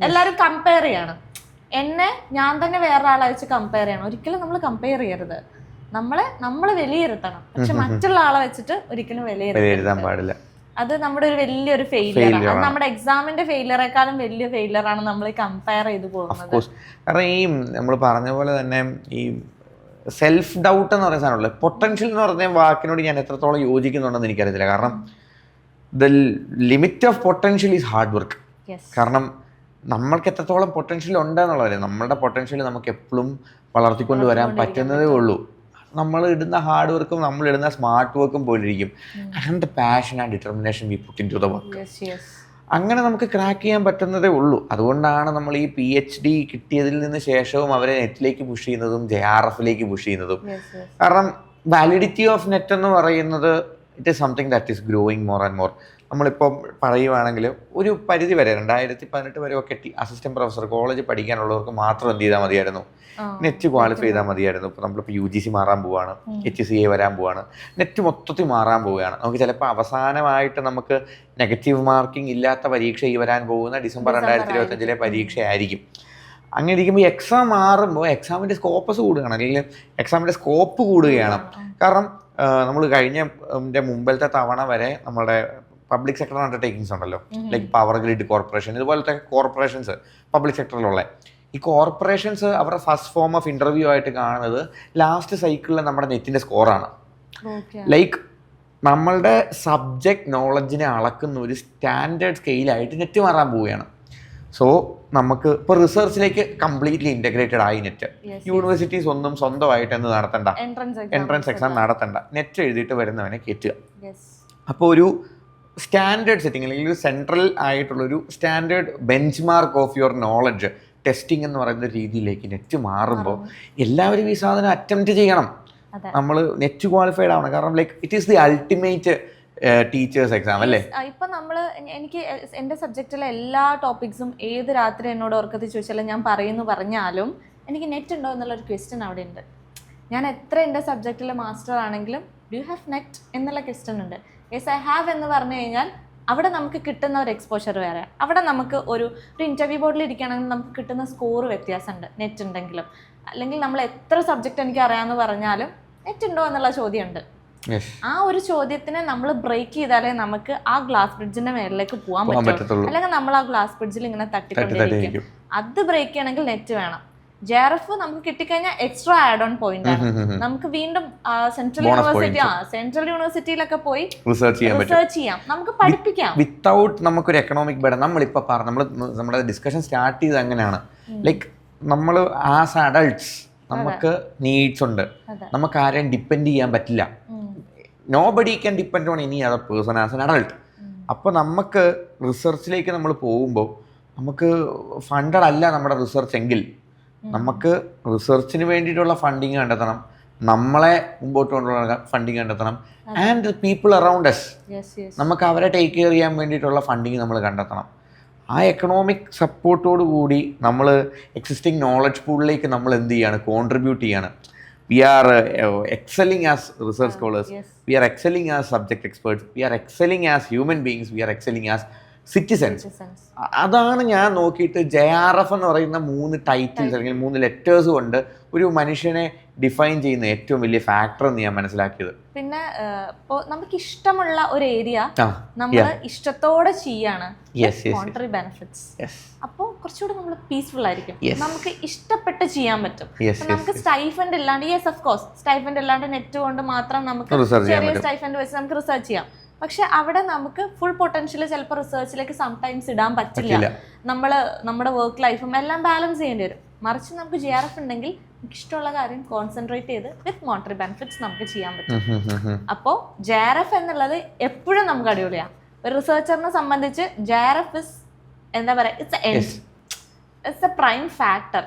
എല്ലാരും കമ്പയർ ചെയ്യണം. ഞാൻ തന്നെ വേറൊരാളെ വെച്ച് കമ്പയർ ചെയ്യണം. ഒരിക്കലും നമ്മൾ കമ്പയർ ചെയ്യരുത്. നമ്മളെ വിലയിരുത്തണം, പക്ഷെ മറ്റുള്ള ആളെ വെച്ചിട്ട് ഒരിക്കലും വിലയിരുത്താൻ പാടില്ല. അത് നമ്മുടെ ഒരു വലിയൊരു ഫെയിലിയർ ആണ്. അത് നമ്മുടെ എക്സാമിന്റെ ഫെയിലിയറേക്കാളും വലിയ ഫെയിലിയർ ആണ് നമ്മൾ കമ്പയർ ചെയ്ത് പോകുന്നത്. കാരണം ഈ നമ്മൾ പറഞ്ഞ പോലെ തന്നെ ഈ സെൽഫ് ഡൗട്ട് എന്ന് പറയുന്ന സാധനമുള്ളത്, പൊട്ടൻഷ്യൽ എന്ന് പറഞ്ഞ വാക്കിനോട് ഞാൻ എത്രത്തോളം യോജിക്കുന്നുണ്ടെന്ന് എനിക്കറിയത്തില്ല. കാരണം the limit of potential is hard work. കാരണം നമ്മൾക്ക് എത്രത്തോളം പൊട്ടൻഷ്യൽ ഉണ്ടെന്നുള്ളത്, നമ്മളുടെ പൊട്ടൻഷ്യൽ നമുക്ക് എപ്പോഴും വളർത്തിക്കൊണ്ട് വരാൻ പറ്റുന്നതേ ഉള്ളൂ. നമ്മൾ ഇടുന്ന ഹാർഡ് വർക്കും നമ്മൾ ഇടുന്ന സ്മാർട്ട് വർക്കും പോലിരിക്കും. And the passion and determination we put into the work. അങ്ങനെ നമുക്ക് ക്രാക്ക് ചെയ്യാൻ പറ്റുന്നതേ ഉള്ളൂ. അതുകൊണ്ടാണ് നമ്മൾ ഈ PhD കിട്ടിയതിൽ നിന്ന് ശേഷവും അവരെ നെറ്റിലേക്ക് പുഷ് ചെയ്യുന്നതും JRFലേക്ക് പുഷ് ചെയ്യുന്നതും. കാരണം വാലിഡിറ്റി ഓഫ് നെറ്റ് എന്ന് പറയുന്നത് it is something that is growing more and more. നമ്മളിപ്പോൾ പറയുവാണെങ്കിൽ ഒരു പരിധി വരെ 2018 വരെ ഒക്കെ അസിസ്റ്റന്റ് പ്രൊഫസർ കോളേജ് പഠിക്കാനുള്ളവർക്ക് മാത്രം എന്ത് ചെയ്താൽ മതിയായിരുന്നു, നെറ്റ് ക്വാളിഫൈ ചെയ്താൽ മതിയായിരുന്നു. ഇപ്പോൾ നമ്മളിപ്പോൾ UGC മാറാൻ പോവുകയാണ്, HCA വരാൻ പോവുകയാണ്, നെറ്റ് മൊത്തത്തിൽ മാറാൻ പോവുകയാണ്. നമുക്ക് ചിലപ്പോൾ അവസാനമായിട്ട് നമുക്ക് നെഗറ്റീവ് മാർക്കിംഗ് ഇല്ലാത്ത പരീക്ഷ ഈ വരാൻ പോകുന്ന ഡിസംബർ 2025 പരീക്ഷയായിരിക്കും. അങ്ങനെ ഇരിക്കുമ്പോൾ എക്സാം മാറുമ്പോൾ എക്സാമിൻ്റെ സ്കോപ്പസ് കൂടുകയാണ്, അല്ലെങ്കിൽ എക്സാമിൻ്റെ സ്കോപ്പ് കൂടുകയാണ്. കാരണം നമ്മൾ കഴിഞ്ഞ മുമ്പത്തെ തവണ വരെ നമ്മുടെ പബ്ലിക് സെക്ടർ അണ്ടർടേക്കിങ്സ് ഉണ്ടല്ലോ, ലൈക്ക് പവർ ഗ്രിഡ് കോർപ്പറേഷൻ, ഇതുപോലത്തെ കോർപ്പറേഷൻസ് പബ്ലിക് സെക്ടറിലുള്ള ഈ കോർപ്പറേഷൻസ് അവരുടെ ഫസ്റ്റ് ഫോം ഓഫ് ഇന്റർവ്യൂ ആയിട്ട് കാണുന്നത് ലാസ്റ്റ് സൈക്കിളിൽ നമ്മുടെ നെറ്റിന്റെ സ്കോറാണ്. ലൈക്ക് നമ്മളുടെ സബ്ജക്ട് നോളജിനെ അളക്കുന്ന ഒരു സ്റ്റാൻഡേർഡ് സ്കെയിലായിട്ട് നെറ്റ് മാറാൻ പോവുകയാണ്. സോ നമുക്ക് ഇപ്പോൾ റിസർച്ചിലേക്ക് കംപ്ലീറ്റ്ലി ഇൻറ്റഗ്രേറ്റഡ് ആയി നെറ്റ്. യൂണിവേഴ്സിറ്റീസ് ഒന്നും സ്വന്തമായിട്ട് എന്ത് നടത്തണ്ട, എൻട്രൻസ് എക്സാം നടത്തണ്ട, നെറ്റ് എഴുതിയിട്ട് വരുന്നവനെ കയറ്റുക. അപ്പോൾ ഒരു സ്റ്റാൻഡേർഡ് സെറ്റിംഗ് അല്ലെങ്കിൽ ഒരു സെൻട്രൽ ആയിട്ടുള്ളൊരു standard bench mark of your knowledge testing എന്ന് പറയുന്ന രീതിയിലേക്ക് നെറ്റ് മാറുമ്പോൾ എല്ലാവരും ഈ സാധനം അറ്റംപ്റ്റ് ചെയ്യണം. നമ്മൾ നെറ്റ് ക്വാളിഫൈഡ് ആവണം. കാരണം like it is the ultimate teachers exam അല്ലേ? ഇപ്പൊ എനിക്ക് എന്റെ സബ്ജക്റ്റിലെ എല്ലാ ടോപ്പിക്സും ഏത് രാത്രി എന്നോട് ഓർക്കത്തിൽ ചോദിച്ചാലും ഞാൻ പറഞ്ഞാലും എനിക്ക് നെറ്റ് ഉണ്ടോ എന്നുള്ളൊരു ക്വസ്റ്റ്യൻ അവിടെ ഉണ്ട്. ഞാൻ എത്ര എൻ്റെ സബ്ജക്റ്റിലെ മാസ്റ്റർ ആണെങ്കിലും ഡു യു ഹാവ് നെറ്റ് എന്നുള്ള ക്വസ്റ്റ്യൻ ഉണ്ട്. യെസ് ഐ ഹാവ് എന്ന് പറഞ്ഞു കഴിഞ്ഞാൽ അവിടെ നമുക്ക് കിട്ടുന്ന ഒരു എക്സ്പോഷർ വേറെ. അവിടെ നമുക്ക് ഒരു ഇൻ്റർവ്യൂ ബോർഡിൽ ഇരിക്കുകയാണെങ്കിൽ നമുക്ക് കിട്ടുന്ന സ്കോർ വ്യത്യാസമുണ്ട് നെറ്റ് ഉണ്ടെങ്കിലും. അല്ലെങ്കിൽ നമ്മൾ എത്ര സബ്ജക്റ്റ് എനിക്ക് അറിയാമെന്ന് പറഞ്ഞാലും നെറ്റ് ഉണ്ടോ എന്നുള്ള ചോദ്യമുണ്ട്. ആ ഒരു ചോദ്യത്തിനെ നമ്മൾ ബ്രേക്ക് ചെയ്താലേ നമുക്ക് ആ ഗ്ലാസ് ബ്രിഡ്ജിന്റെ മേളിലേക്ക് പോകാൻ പറ്റുള്ളൂ. അല്ലെങ്കിൽ നമ്മൾ ആ ഗ്ലാസ് ബ്രിഡ്ജിൽ ഇങ്ങനെ തട്ടിക്കൊണ്ടിരിക്കും. അത് ബ്രേക്ക് ചെയ്യണമെങ്കിൽ നെറ്റ് വേണം. JRF നമുക്ക് കിട്ടിക്കഴിഞ്ഞാൽ എക്സ്ട്രാ ആഡ് ഓൺ പോയിന്റ് ആണ്. നമുക്ക് വീണ്ടും സെൻട്രൽ യൂണിവേഴ്സിറ്റിയിലൊക്കെ പോയി റിസർച്ച് ചെയ്യാം, നമുക്ക് പഠിപ്പിക്കാം വിത്തൗട്ട് നമുക്കൊരു എക്കണോമിക് ബർഡൻ. നമ്മളിപ്പോൾ നമ്മുടെ ഡിസ്കഷൻ സ്റ്റാർട്ട് ചെയ്ത് അങ്ങനെയാണ്. ലൈക്ക് നമ്മൾ ആസ് അഡൾട്ട്സ് നമുക്ക് നീഡ്സ് ഉണ്ട്. നമുക്ക് ആരെയും ഡിപ്പെൻഡ് ചെയ്യാൻ പറ്റില്ല. Nobody can depend on any other person as an adult. അപ്പോൾ നമുക്ക് റിസർച്ചിലേക്ക് നമ്മൾ പോകുമ്പോൾ നമുക്ക് ഫണ്ടഡ് അല്ല നമ്മുടെ റിസർച്ച് എങ്കിൽ നമുക്ക് റിസർച്ചിന് വേണ്ടിയിട്ടുള്ള ഫണ്ടിങ് കണ്ടെത്തണം, നമ്മളെ മുമ്പോട്ട് കൊണ്ടുപോകുന്ന ഫണ്ടിങ് കണ്ടെത്തണം, ആൻഡ് പീപ്പിൾ അറൗണ്ട് അസ് നമുക്ക് അവരെ ടേക്ക് കെയർ ചെയ്യാൻ വേണ്ടിയിട്ടുള്ള ഫണ്ടിങ് നമ്മൾ കണ്ടെത്തണം. ആ എക്കണോമിക് സപ്പോർട്ടോട് കൂടി നമ്മൾ എക്സിസ്റ്റിംഗ് നോളജ് പൂളിലേക്ക് നമ്മൾ എന്ത് ചെയ്യാണ്, കോൺട്രിബ്യൂട്ട് ചെയ്യാണ്. We are excelling as research scholars, we are excelling as subject experts, we are excelling as human beings, we are excelling as citizens. അതാണ് ഞാൻ നോക്കിയിട്ട് JRF എന്ന് പറയുന്ന 3 ടൈറ്റിൽസ് അല്ലെങ്കിൽ 3 ലെറ്റേഴ്സ് കൊണ്ട് ഒരു മനുഷ്യനെ ഡിഫൈൻ ചെയ്യുന്ന ഏറ്റവും വലിയ ഫാക്ടർ എന്ന് ഞാൻ മനസ്സിലാക്കിയത്. പിന്നെ ഇപ്പോൾ നമുക്ക് ഇഷ്ടമുള്ള ഒരു ഏരിയ നമ്മൾ ഇഷ്ടത്തോടെ ചെയ്യാണ്, മോണിറ്ററി ബെനിഫിറ്റ്സ്. അപ്പോൾ കുറച്ചുകൂടെ നമ്മൾ പീസ്ഫുൾ ആയിരിക്കും, നമുക്ക് ഇഷ്ടപ്പെട്ട് ചെയ്യാൻ പറ്റും. നമുക്ക് സ്റ്റൈഫൻഡ് ഇല്ലാണ്ട്, യെസ് ഓഫ് കോഴ്സ് സ്റ്റൈഫൻഡ് ഇല്ലാണ്ട് നെറ്റ് കൊണ്ട് മാത്രം നമുക്ക് ചെറിയ സ്റ്റൈഫൻഡ് വെച്ച് നമുക്ക് റിസർച്ച് ചെയ്യാം. പക്ഷെ അവിടെ നമുക്ക് ഫുൾ പൊട്ടൻഷ്യൽ ചിലപ്പോൾ റിസർച്ചിലേക്ക് സംടൈംസ് ഇടാൻ പറ്റില്ല. നമ്മുടെ വർക്ക് ലൈഫും എല്ലാം ബാലൻസ് ചെയ്യേണ്ടി വരും. മറിച്ച് നമുക്ക് JRF ഉണ്ടെങ്കിൽ നമുക്ക് ഇഷ്ടമുള്ള കാര്യം കോൺസെൻട്രേറ്റ് ചെയ്ത് വിത്ത് മോണിറ്ററി ബെനിഫിറ്റ്സ് നമുക്ക് ചെയ്യാൻ പറ്റും. അപ്പോൾ JRF എന്നുള്ളത് എപ്പോഴും നമുക്ക് അടിപൊളിയാണ്. ഒരു റിസർച്ചറിനെ സംബന്ധിച്ച് JRF ഇസ് എന്താ പറയുക, ഇറ്റ്സ് എ പ്രൈം ഫാക്ടർ.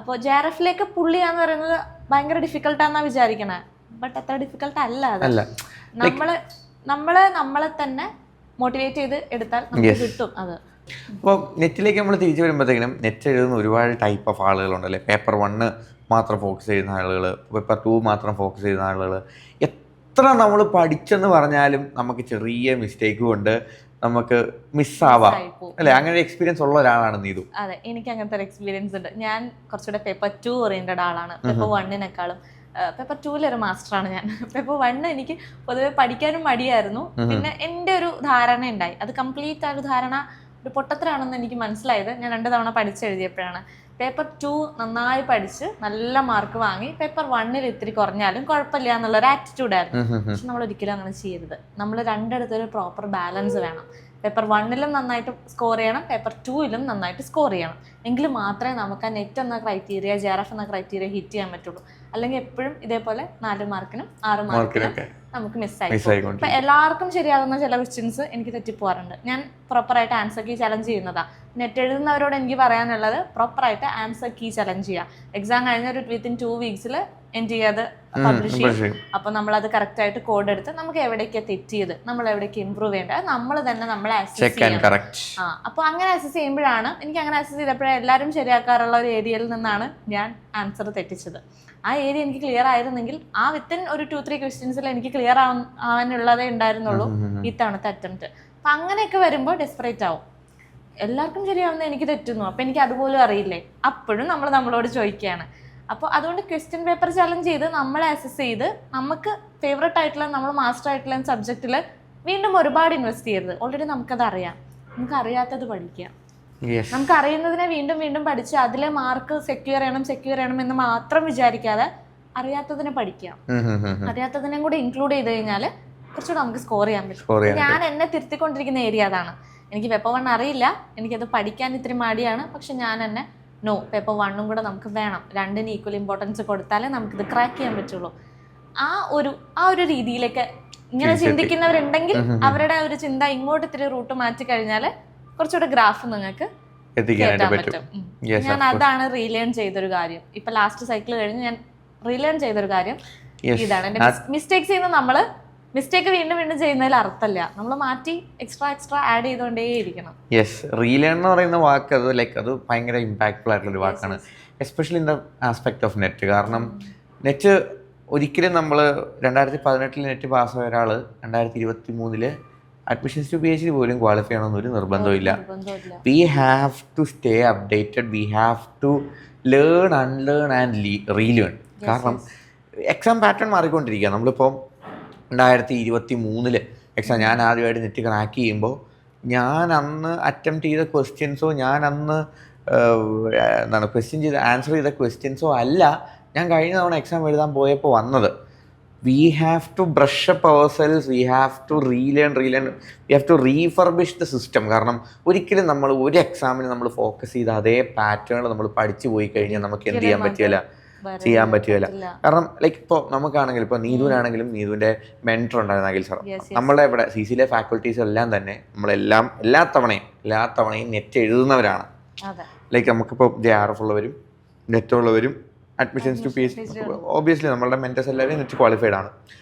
അപ്പോൾ JRFലേക്ക് പുള്ളിയാന്ന് പറയുന്നത് ഭയങ്കര ഡിഫിക്കൽട്ടാന്നാ വിചാരിക്കണേ. ബട്ട് അത്ര ഡിഫിക്കൽട്ട് അല്ല. അത് നമ്മളെ തന്നെ മോട്ടിവേറ്റ് ചെയ്ത് എടുത്താൽ നമുക്ക് കിട്ടും. അത് ഇപ്പോൾ നെറ്റിലേക്ക് നമ്മൾ തിരിച്ചു വരുമ്പോഴത്തേക്കിനും നെറ്റ് എഴുതുന്ന ഒരുപാട് ടൈപ്പ് ഓഫ് ആളുകളുണ്ടല്ലേ. പേപ്പർ 1 മാത്രം ഫോക്കസ് ചെയ്യുന്ന ആളുകൾ, പേപ്പർ 2 മാത്രം ഫോക്കസ് ചെയ്യുന്ന ആളുകൾ. എത്ര നമ്മൾ പഠിച്ചെന്ന് പറഞ്ഞാലും നമുക്ക് ചെറിയ മിസ്റ്റേക്ക് കൊണ്ട് നമുക്ക് മിസ്സാവാം അല്ലേ? അങ്ങനെ ഒരു എക്സ്പീരിയൻസ് ഉള്ള ഒരാളാണ് നീതു. അതെ, എനിക്ക് അങ്ങനത്തെ ഒരു എക്സ്പീരിയൻസ് ഉണ്ട്. ഞാൻ കുറച്ചുകൂടെ പേപ്പർ 2 ഓറിയന്റഡ് ആളാണ്. പേപ്പർ 1-നേക്കാളും പേപ്പർ 2-ലെ ഒരു മാസ്റ്ററാണ് ഞാൻ. പേപ്പർ 1 എനിക്ക് പൊതുവെ പഠിക്കാനും മടിയായിരുന്നു. പിന്നെ എൻ്റെ ഒരു ധാരണ ഉണ്ടായി, അത് കംപ്ലീറ്റ് ആ ഒരു ധാരണ ഒരു പൊട്ടത്തരാണെന്ന് എനിക്ക് മനസ്സിലായത് ഞാൻ 2 തവണ പഠിച്ചെഴുതിയപ്പോഴാണ്. പേപ്പർ 2 നന്നായി പഠിച്ച് നല്ല മാർക്ക് വാങ്ങി പേപ്പർ 1-ൽ ഇത്തിരി കുറഞ്ഞാലും കുഴപ്പമില്ല എന്നുള്ളൊരു ആറ്റിറ്റ്യൂഡായിരുന്നു. പക്ഷെ നമ്മൾ ഒരിക്കലും അങ്ങനെ ചെയ്യരുത്. നമ്മൾ രണ്ടിടത്തൊരു പ്രോപ്പർ ബാലൻസ് വേണം. പേപ്പർ 1-ലും നന്നായിട്ട് സ്കോർ ചെയ്യണം, പേപ്പർ 2-ലും നന്നായിട്ട് സ്കോർ ചെയ്യണം. എങ്കിൽ മാത്രമേ നമുക്ക് ആ നെറ്റ് എന്ന ക്രൈറ്റീരിയ, JRF എന്ന ക്രൈറ്റീരിയ ഹിറ്റ് ചെയ്യാൻ പറ്റുള്ളൂ. അല്ലെങ്കിൽ എപ്പോഴും ഇതേപോലെ 4 മാർക്കിനും 6 മാർക്കിനും നമുക്ക് മിസ്സായി. ഇപ്പം എല്ലാവർക്കും ശരിയാകുന്ന ചില ക്വസ്റ്റ്യൻസ് എനിക്ക് തെറ്റിപ്പോകാറുണ്ട്. ഞാൻ പ്രോപ്പറായിട്ട് ആൻസർ കീ ചലഞ്ച് ചെയ്യുന്നതാണ്. നെറ്റ് എഴുതുന്നവരോട് എനിക്ക് പറയാനുള്ളത് പ്രോപ്പറായിട്ട് ആൻസർ കീ ചലഞ്ച് ചെയ്യുക. എക്സാം കഴിഞ്ഞ ഒരു വിത്തിൻ 2 വീക്സിൽ എൻഡ് ചെയ്യാതെ പബ്ലിഷ് ചെയ്യും. അപ്പോൾ നമ്മളത് കറക്റ്റായിട്ട് കോഡ് എടുത്ത് നമുക്ക് എവിടേക്കാണ് തെറ്റിയത്, നമ്മൾ എവിടേക്ക് ഇമ്പ്രൂവ് ചെയ്യേണ്ടത് നമ്മൾ തന്നെ നമ്മളെ അസസ് ചെയ്യണം. അപ്പോൾ അങ്ങനെ അസസ് ചെയ്യുമ്പോഴാണ് എനിക്ക് അങ്ങനെ അസസ് ചെയ്തപ്പോഴേ എല്ലാവരും ശരിയാക്കാറുള്ള ഒരു ഏരിയയിൽ നിന്നാണ് ഞാൻ ആൻസർ തെറ്റിച്ചത്. ആ ഏരിയ എനിക്ക് ക്ലിയർ ആയിരുന്നെങ്കിൽ ആ വിത്തിൻ ഒരു 2-3 ക്വസ്റ്റ്യൻസിൽ എനിക്ക് ക്ലിയർ ആവാനുള്ളതേ ഉണ്ടായിരുന്നുള്ളൂ ഇത്തവണത്തെ അറ്റംപ്റ്റ്. അപ്പം അങ്ങനെയൊക്കെ വരുമ്പോൾ ഡെസ്പറേറ്റ് ആവും. എല്ലാവർക്കും ശരിയാവുന്ന എനിക്ക് തെറ്റുന്നു, അപ്പം എനിക്ക് അതുപോലും അറിയില്ലേ, അപ്പോഴും നമ്മളോട് ചോദിക്കുകയാണ്. അപ്പോൾ അതുകൊണ്ട് ക്വസ്റ്റ്യൻ പേപ്പർ ചലഞ്ച് ചെയ്ത് നമ്മളെ അസസ് ചെയ്ത് നമുക്ക് ഫേവറേറ്റ് ആയിട്ടുള്ള നമ്മൾ മാസ്റ്റർ ആയിട്ടുള്ള സബ്ജക്റ്റിൽ വീണ്ടും ഒരുപാട് ഇൻവെസ്റ്റ് ചെയ്യരുത്. ഓൾറെഡി നമുക്കത് അറിയാം, നമുക്ക് അറിയാത്തത് പഠിക്കുക. നമുക്ക് അറിയുന്നതിനെ വീണ്ടും വീണ്ടും പഠിച്ച് അതിലെ മാർക്ക് സെക്യൂർ ചെയ്യണം എന്ന് മാത്രം വിചാരിക്കാതെ അറിയാത്തതിനെ പഠിക്കാം. അറിയാത്തതിനെ കൂടെ ഇൻക്ലൂഡ് ചെയ്ത് കഴിഞ്ഞാൽ കുറച്ചുകൂടെ നമുക്ക് സ്കോർ ചെയ്യാൻ പറ്റും. ഞാൻ എന്നെ തിരുത്തിക്കൊണ്ടിരിക്കുന്ന ഏരിയ അതാണ്. എനിക്ക് പേപ്പർ 1 അറിയില്ല, എനിക്കത് പഠിക്കാൻ ഇത്തിരി മടിയാണ്. പക്ഷെ ഞാൻ എന്നെ പേപ്പർ 1-ഉം കൂടെ നമുക്ക് വേണം, 2-ന് ഈക്വൽ ഇമ്പോർട്ടൻസ് കൊടുത്താലേ നമുക്കിത് ക്രാക്ക് ചെയ്യാൻ പറ്റുള്ളൂ. ആ ഒരു രീതിയിലേക്ക് ഇങ്ങനെ ചിന്തിക്കുന്നവരുണ്ടെങ്കിൽ അവരുടെ ഒരു ചിന്ത ഇങ്ങോട്ട് ഇത്തിരി റൂട്ട് മാറ്റി കഴിഞ്ഞാൽ കുറച്ചുകൂടെ ഗ്രാഫ് നിങ്ങൾക്ക് കേട്ടാൻ പറ്റും. ഞാൻ അതാണ് റീലേൺ ചെയ്തൊരു കാര്യം. ഇപ്പൊ ലാസ്റ്റ് സൈക്കിൾ കഴിഞ്ഞ് ഞാൻ റീലേൺ ചെയ്തൊരു കാര്യം ഇതാണ്. എന്റെ മിസ്റ്റേക്സ് ചെയ്യുന്ന നമ്മള് മിസ്റ്റേക്ക് വീണ്ടും വീണ്ടും ചെയ്യുന്നതിൽ അർത്ഥമില്ല, നമ്മൾ മാറ്റി എക്സ്ട്രാ ആഡ് ചെയ്തുകൊണ്ടേയിരിക്കണം. യെസ്, റീലേൺ എന്ന് പറയുന്ന വാക്ക് അത് അത് ഭയങ്കര ഇമ്പാക്ട്ഫുൾ ആയിട്ടുള്ള ഒരു വാക്കാണ്, especially in the aspect of NET. കാരണം നെറ്റ് ഒരിക്കലും നമ്മൾ 2018 നെറ്റ് പാസ്സായ ഒരാൾ 2023 അഡ്മിഷൻസ് ടു PhD പോലും ക്വാളിഫൈ ചെയ്യണമെന്നൊരു നിർബന്ധമില്ല. We have to stay updated, we have to learn, unlearn and relearn. കാരണം എക്സാം പാറ്റേൺ മാറിക്കൊണ്ടിരിക്കുക. നമ്മളിപ്പോൾ 2023 എക്സാം ഞാൻ ആദ്യമായിട്ട് നെറ്റ് ക്രാക്ക് ചെയ്യുമ്പോൾ ഞാൻ അന്ന് അറ്റംപ്റ്റ് ചെയ്ത ക്വസ്റ്റ്യൻസോ ഞാൻ അന്ന് ആൻസർ ചെയ്ത ക്വസ്റ്റ്യൻസോ അല്ല ഞാൻ കഴിഞ്ഞ തവണ എക്സാം എഴുതാൻ പോയപ്പോൾ വന്നത്. We have to brush up our cells, we have to relearn, we have to refurbish the system. കാരണം ഒരിക്കലും നമ്മൾ ഒരു എക്സാമിന് നമ്മൾ ഫോക്കസ് ചെയ്ത അതേ പാറ്റേൺ നമ്മൾ പഠിച്ചു പോയി കഴിഞ്ഞാൽ നമുക്ക് എന്ത് ചെയ്യാൻ പറ്റില്ല, ചെയ്യാൻ പറ്റുകയില്ല. കാരണം ലൈക്ക് ഇപ്പോൾ നമുക്കാണെങ്കിലും ഇപ്പോൾ നീതുവിനാണെങ്കിലും നീതുവിൻ്റെ മെൻറ്റർ ഉണ്ടായിരുന്ന അഖിൽ സാർ, നമ്മളെ ഇവിടെ CC ഫാക്കൽറ്റീസ് എല്ലാം തന്നെ നമ്മളെല്ലാം എല്ലാ തവണയും നെറ്റ് എഴുതുന്നവരാണ്. ലൈക്ക് നമുക്കിപ്പോൾ JRF ഉള്ളവരും നെറ്റ് ഉള്ളവരും അഡ്മിഷൻസ് ടു PhD ഓബിയസ്ലി നമ്മളുടെ മെൻറ്റേഴ്സ് എല്ലാവരും നെറ്റ് ക്വാളിഫൈഡ് ആണ്.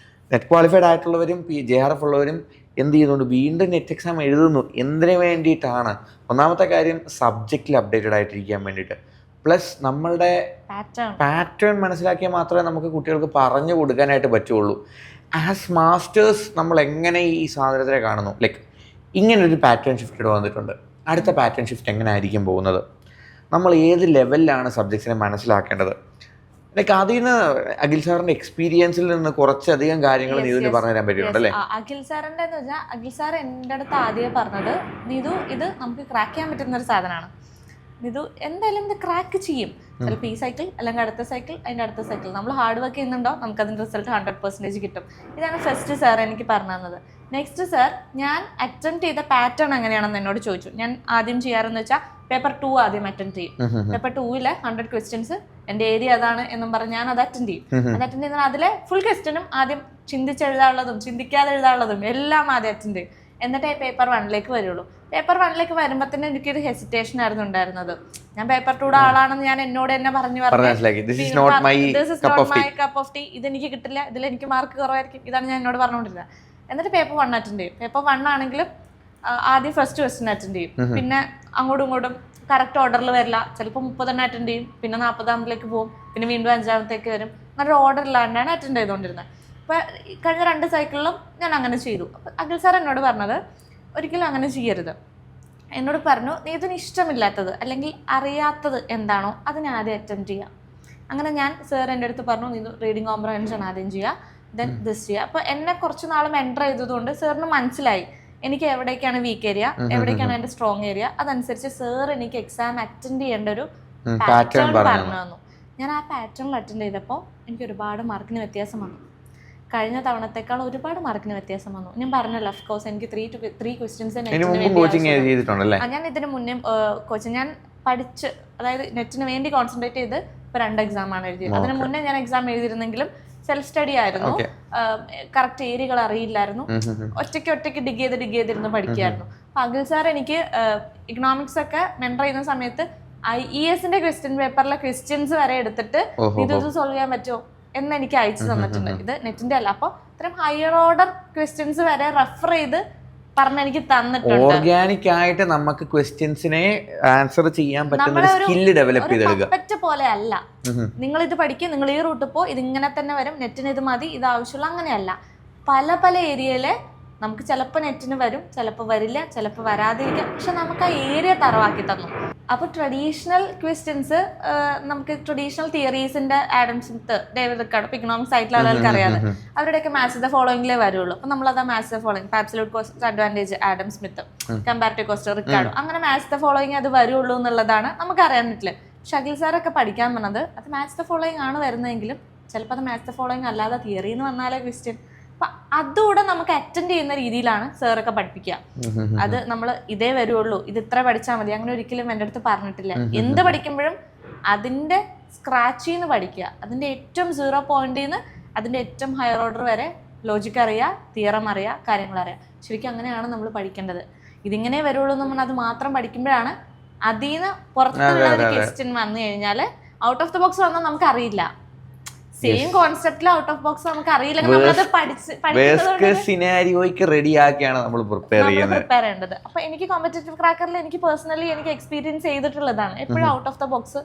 നെറ്റ് ക്വാളിഫൈഡ് ആയിട്ടുള്ളവരും JRF ഉള്ളവരും എന്ത് ചെയ്യുന്നുണ്ട്, വീണ്ടും നെറ്റ് എക്സാം എഴുതുന്നു. എന്തിനു വേണ്ടിയിട്ടാണ്? ഒന്നാമത്തെ കാര്യം സബ്ജക്റ്റിൽ അപ്ഡേറ്റഡ് ആയിട്ടിരിക്കാൻ വേണ്ടിയിട്ട്, പ്ലസ് നമ്മളുടെ പാറ്റേൺ മനസ്സിലാക്കിയാൽ മാത്രമേ നമുക്ക് കുട്ടികൾക്ക് പറഞ്ഞു കൊടുക്കാനായിട്ട് പറ്റുള്ളൂ. ആസ് മാസ്റ്റേഴ്സ് നമ്മൾ എങ്ങനെ ഈ സാധനത്തിനെ കാണുന്നു, ലൈക്ക് ഇങ്ങനൊരു പാറ്റേൺ ഷിഫ്റ്റ് വന്നിട്ടുണ്ട്, അടുത്ത പാറ്റേൺ ഷിഫ്റ്റ് എങ്ങനെ ആയിരിക്കും പോകുന്നത്, നമ്മൾ ഏത് ലെവലിലാണ് സബ്ജക്ട്സിനെ മനസ്സിലാക്കേണ്ടത്. ലൈക്ക് അതിൽ നിന്ന് അഖിൽ സാറിന്റെ എക്സ്പീരിയൻസിൽ നിന്ന് കുറച്ചധികം കാര്യങ്ങൾ നീതുവിന് പറഞ്ഞു തരാൻ പറ്റുന്നുണ്ട് അല്ലേ? അഖിൽ സാറിന്റെ എന്ന് വെച്ചാൽ അഖിൽ സാർ എൻ്റെ അടുത്ത് ആദ്യമേ പറഞ്ഞത്, നീതു ഇത് നമുക്ക് ക്രാക്ക് ചെയ്യാൻ പറ്റുന്ന ഒരു സാധനമാണ്, ഇത് എന്തായാലും ഇത് ക്രാക്ക് ചെയ്യും. ചിലപ്പോൾ ഈ സൈക്കിൾ അല്ലെങ്കിൽ അടുത്ത സൈക്കിൾ അതിൻ്റെ അടുത്ത സൈക്കിൾ നമ്മൾ ഹാർഡ് വർക്ക് ചെയ്യുന്നുണ്ടോ നമുക്ക് അതിൻ്റെ റിസൾട്ട് 100% കിട്ടും. ഇതാണ് ഫസ്റ്റ് സാർ എനിക്ക് പറഞ്ഞു തന്നത്. നെക്സ്റ്റ് സാർ ഞാൻ അറ്റംപ്റ്റ് ചെയ്ത പാറ്റേൺ എങ്ങനെയാണെന്ന് എന്നോട് ചോദിച്ചു. ഞാൻ ആദ്യം ചെയ്യാറെന്ന് വെച്ചാൽ പേപ്പർ 2 ആദ്യം അറ്റൻഡ് ചെയ്യും. പേപ്പർ 2 100 ക്വസ്റ്റ്യൻസ് എൻ്റെ ഏരിയ അതാണ് എന്നും പറഞ്ഞ് ഞാൻ അത് അറ്റൻഡ് ചെയ്യും. അത് അറ്റൻഡ് ചെയ്യുന്ന അതിലെ ഫുൾ ക്വസ്റ്റ്യനും ആദ്യം ചിന്തിച്ചെഴുതാനുള്ളതും ചിന്തിക്കാതെ എഴുതാനുള്ളതും എല്ലാം ആദ്യം അറ്റൻഡ് ചെയ്യും. എന്നിട്ടേ പേപ്പർ 1 വരുള്ളൂ. പേപ്പർ 1 വരുമ്പോൾ തന്നെ എനിക്കൊരു ഹെസിറ്റേഷൻ ആയിരുന്നു ഉണ്ടായിരുന്നത്. ഞാൻ പേപ്പർ 2 ആളാണെന്ന് ഞാൻ എന്നോട് തന്നെ പറഞ്ഞു this is not my cup of tea, ഇതെനിക്ക് കിട്ടില്ല, ഇതിൽ എനിക്ക് മാർക്ക് കുറവായിരിക്കും, ഇതാണ് ഞാൻ എന്നോട് പറഞ്ഞുകൊണ്ടിരുന്നത്. എന്നിട്ട് പേപ്പർ 1 അറ്റൻഡ് ചെയ്യും. പേപ്പർ 1 ആണെങ്കിലും ആദ്യം ഫസ്റ്റ് ക്വസ്റ്റ്യൻ അറ്റൻഡ് ചെയ്യും. പിന്നെ അങ്ങോട്ടും ഇങ്ങോട്ടും കറക്റ്റ് ഓർഡറിൽ വരില്ല. ചിലപ്പോൾ 30 അറ്റൻഡ് ചെയ്യും, പിന്നെ 40ാമത്തേക്ക് പോകും, പിന്നെ വീണ്ടും 5ാമത്തേക്ക് വരും. അങ്ങനെ ഒരു ഓർഡറിലാണ്ടാണ് അറ്റൻഡ് ചെയ്തുകൊണ്ടിരുന്നത്. അപ്പോൾ കഴിഞ്ഞ 2 സൈക്കിളിലും ഞാൻ അങ്ങനെ ചെയ്തു. അപ്പോൾ അഖിൽ സാർ എന്നോട് പറഞ്ഞത് ഒരിക്കലും അങ്ങനെ ചെയ്യരുത്. എന്നോട് പറഞ്ഞു, നീ ഇതിന് ഇഷ്ടമില്ലാത്തത് അല്ലെങ്കിൽ അറിയാത്തത് എന്താണോ അതിനെ ആദ്യം അറ്റംപ്റ്റ് ചെയ്യുക. അങ്ങനെ ഞാൻ സാർ എൻ്റെ അടുത്ത് പറഞ്ഞു, നീ റീഡിങ് കോംപ്രഹെൻഷൻ ആദ്യം ചെയ്യുക, ദെൻ ദിസ് ചെയ്യുക. അപ്പോൾ എന്നെ കുറച്ച് നാൾ മെൻറ്റർ ചെയ്തതുകൊണ്ട് സാറിന് മനസ്സിലായി എനിക്ക് എവിടേക്കാണ് വീക്ക് ഏരിയ, എവിടേക്കാണ് എൻ്റെ സ്ട്രോങ് ഏരിയ. അതനുസരിച്ച് സാർ എനിക്ക് എക്സാം അറ്റൻഡ് ചെയ്യേണ്ട ഒരു പാറ്റേൺ പറഞ്ഞു തന്നു. ഞാൻ ആ പാറ്റേണിൽ അറ്റൻഡ് ചെയ്തപ്പോൾ എനിക്ക് ഒരുപാട് മാർക്കിന് വ്യത്യാസം വന്നു. കഴിഞ്ഞ തവണത്തേക്കാൾ ഒരുപാട് മാർക്കിന് വ്യത്യാസം വന്നു. ഞാൻ പറഞ്ഞല്ലോ, ഓഫ് കോഴ്സ് എനിക്ക് 3 ക്വസ്റ്റ്യൻസ് ഞാൻ ഇതിന് മുന്നേ കോച്ചിങ് ഞാൻ പഠിച്ച്, അതായത് നെറ്റിന് വേണ്ടി കോൺസെൻട്രേറ്റ് ചെയ്ത് ഇപ്പോൾ 2 എക്സാമാണ് എഴുതിയത്. അതിന് മുന്നേ ഞാൻ എക്സാം എഴുതിയിരുന്നെങ്കിലും സെൽഫ് സ്റ്റഡി ആയിരുന്നു, കറക്റ്റ് ഏരിയകൾ അറിയില്ലായിരുന്നു, ഒറ്റയ്ക്ക് ഡിഗ് ചെയ്തിരുന്ന് പഠിക്കുകയായിരുന്നു. അപ്പോൾ അഖിൽ സാർ എനിക്ക് ഇക്കണോമിക്സ് ഒക്കെ മെൻറ്റർ ചെയ്യുന്ന സമയത്ത് IESന്റെ ക്വസ്റ്റ്യൻ പേപ്പറിലെ ക്വസ്റ്റ്യൻസ് വരെ എടുത്തിട്ട് ഇത് സോൾവ് ചെയ്യാൻ പറ്റുമോ എന്ന് എനിക്ക് അയച്ചു തന്നിട്ടുണ്ട്. ഇത് നെറ്റിന്റെ അല്ല. അപ്പോൾ ഇത്തരം ഹയർ ഓർഡർ ക്വസ്റ്റ്യൻസ് വരെ റെഫർ ചെയ്ത് പറഞ്ഞ് എനിക്ക് തന്നിട്ടുണ്ട്. ഓർഗാനിക് ആയിട്ട് നമുക്ക് ക്വസ്റ്റ്യൻസിനെ ആൻസർ ചെയ്യാൻ പറ്റുന്ന ഒരു സ്കിൽ ഡെവലപ്പ് ചെയ്തെടുക്കുക. പെർഫെക്റ്റ് പോലെ അല്ല, നിങ്ങൾ ഇത് പഠിക്കുക, നിങ്ങൾ ഈ റൂട്ട് പോ, ഇതിങ്ങനെ തന്നെ വരും, നെറ്റിന് ഇത് മതി, ഇത് ആവശ്യമുള്ള, അങ്ങനെയല്ല. പല ഏരിയയിലെ നമുക്ക് ചിലപ്പോൾ നെറ്റിന് വരും, ചിലപ്പോൾ വരില്ല, ചിലപ്പോൾ വരാതിരിക്കാം, പക്ഷെ നമുക്ക് ആ ഏരിയ തറവാക്കി തന്നു. അപ്പോൾ ട്രഡീഷണൽ ക്വസ്റ്റ്യൻസ് നമുക്ക് ട്രഡീഷണൽ തിയറീസിന്റെ Adam Smith, David Ricardo, economics ആയിട്ടുള്ള ആളുകൾക്ക് അറിയാതെ അവരുടെയൊക്കെ മാത്സ് ദ ഫോളോയിങ്ങിലേ വരുള്ളൂ. അപ്പോൾ നമ്മളത് maths the following, absolute cost advantage Adam Smith, comparative cost Ricardo, അങ്ങനെ മാത്സ് ദ ഫോളോയിങ് അത് വരുള്ളൂ എന്നുള്ളതാണ് നമുക്ക് അറിയാൻ പറ്റില്ല. പക്ഷെ അഖിൽ സാറൊക്കെ പഠിക്കാൻ വന്നത് അത് മാത്സ് ദ ഫോളോയിങ് ആണ് വരുന്നതെങ്കിലും ചിലപ്പോൾ അത് മാത്സ് ദ ഫോളോയിങ് അല്ലാതെ തിയറി എന്ന് വന്നാലേ ക്വസ്റ്റ്യൻ. അപ്പം അതുകൂടെ നമുക്ക് അറ്റൻഡ് ചെയ്യുന്ന രീതിയിലാണ് സാറൊക്കെ പഠിപ്പിക്കുക. അത് നമ്മൾ ഇതേ വരുള്ളൂ, ഇത് ഇത്ര പഠിച്ചാൽ മതി, അങ്ങനെ ഒരിക്കലും എൻ്റെ അടുത്ത് പറഞ്ഞിട്ടില്ല. എന്ത് പഠിക്കുമ്പോഴും അതിൻ്റെ സ്ക്രാച്ചിൽ നിന്ന് പഠിക്കുക, അതിൻ്റെ ഏറ്റവും 0 പോയിന്റിൽ നിന്ന് അതിൻ്റെ ഏറ്റവും ഹയർ ഓർഡർ വരെ ലോജിക്ക് അറിയാം, തിയറം അറിയാം, കാര്യങ്ങൾ അറിയാം. ശരിക്കും അങ്ങനെയാണ് നമ്മൾ പഠിക്കേണ്ടത്. ഇതിങ്ങനെ വരുള്ളൂ എന്ന് പറഞ്ഞാൽ അത് മാത്രം പഠിക്കുമ്പോഴാണ് അതിൽ നിന്ന് പുറത്തുള്ള ഒരു ക്വസ്റ്റ്യൻ വന്നു കഴിഞ്ഞാൽ ഔട്ട് ഓഫ് ദ ബോക്സ് വന്നാൽ നമുക്ക് അറിയില്ല. സെയിം കോൺസെപ്റ്റിൽ ഔട്ട് ഓഫ് ബോക്സ് നമുക്ക് അറിയില്ലെങ്കിൽ റെഡി ആക്കിയാണ് നമ്മൾ പ്രിപ്പയർ ചെയ്യേണ്ടത്. അപ്പൊ എനിക്ക് കോമ്പറ്റേറ്റീവ് ക്രാക്കറിൽ എനിക്ക് പേഴ്സണലി എനിക്ക് എക്സ്പീരിയൻസ് ചെയ്തിട്ടുള്ളതാണ്. എപ്പോഴും ഔട്ട് ഓഫ് ദ ബോക്സ്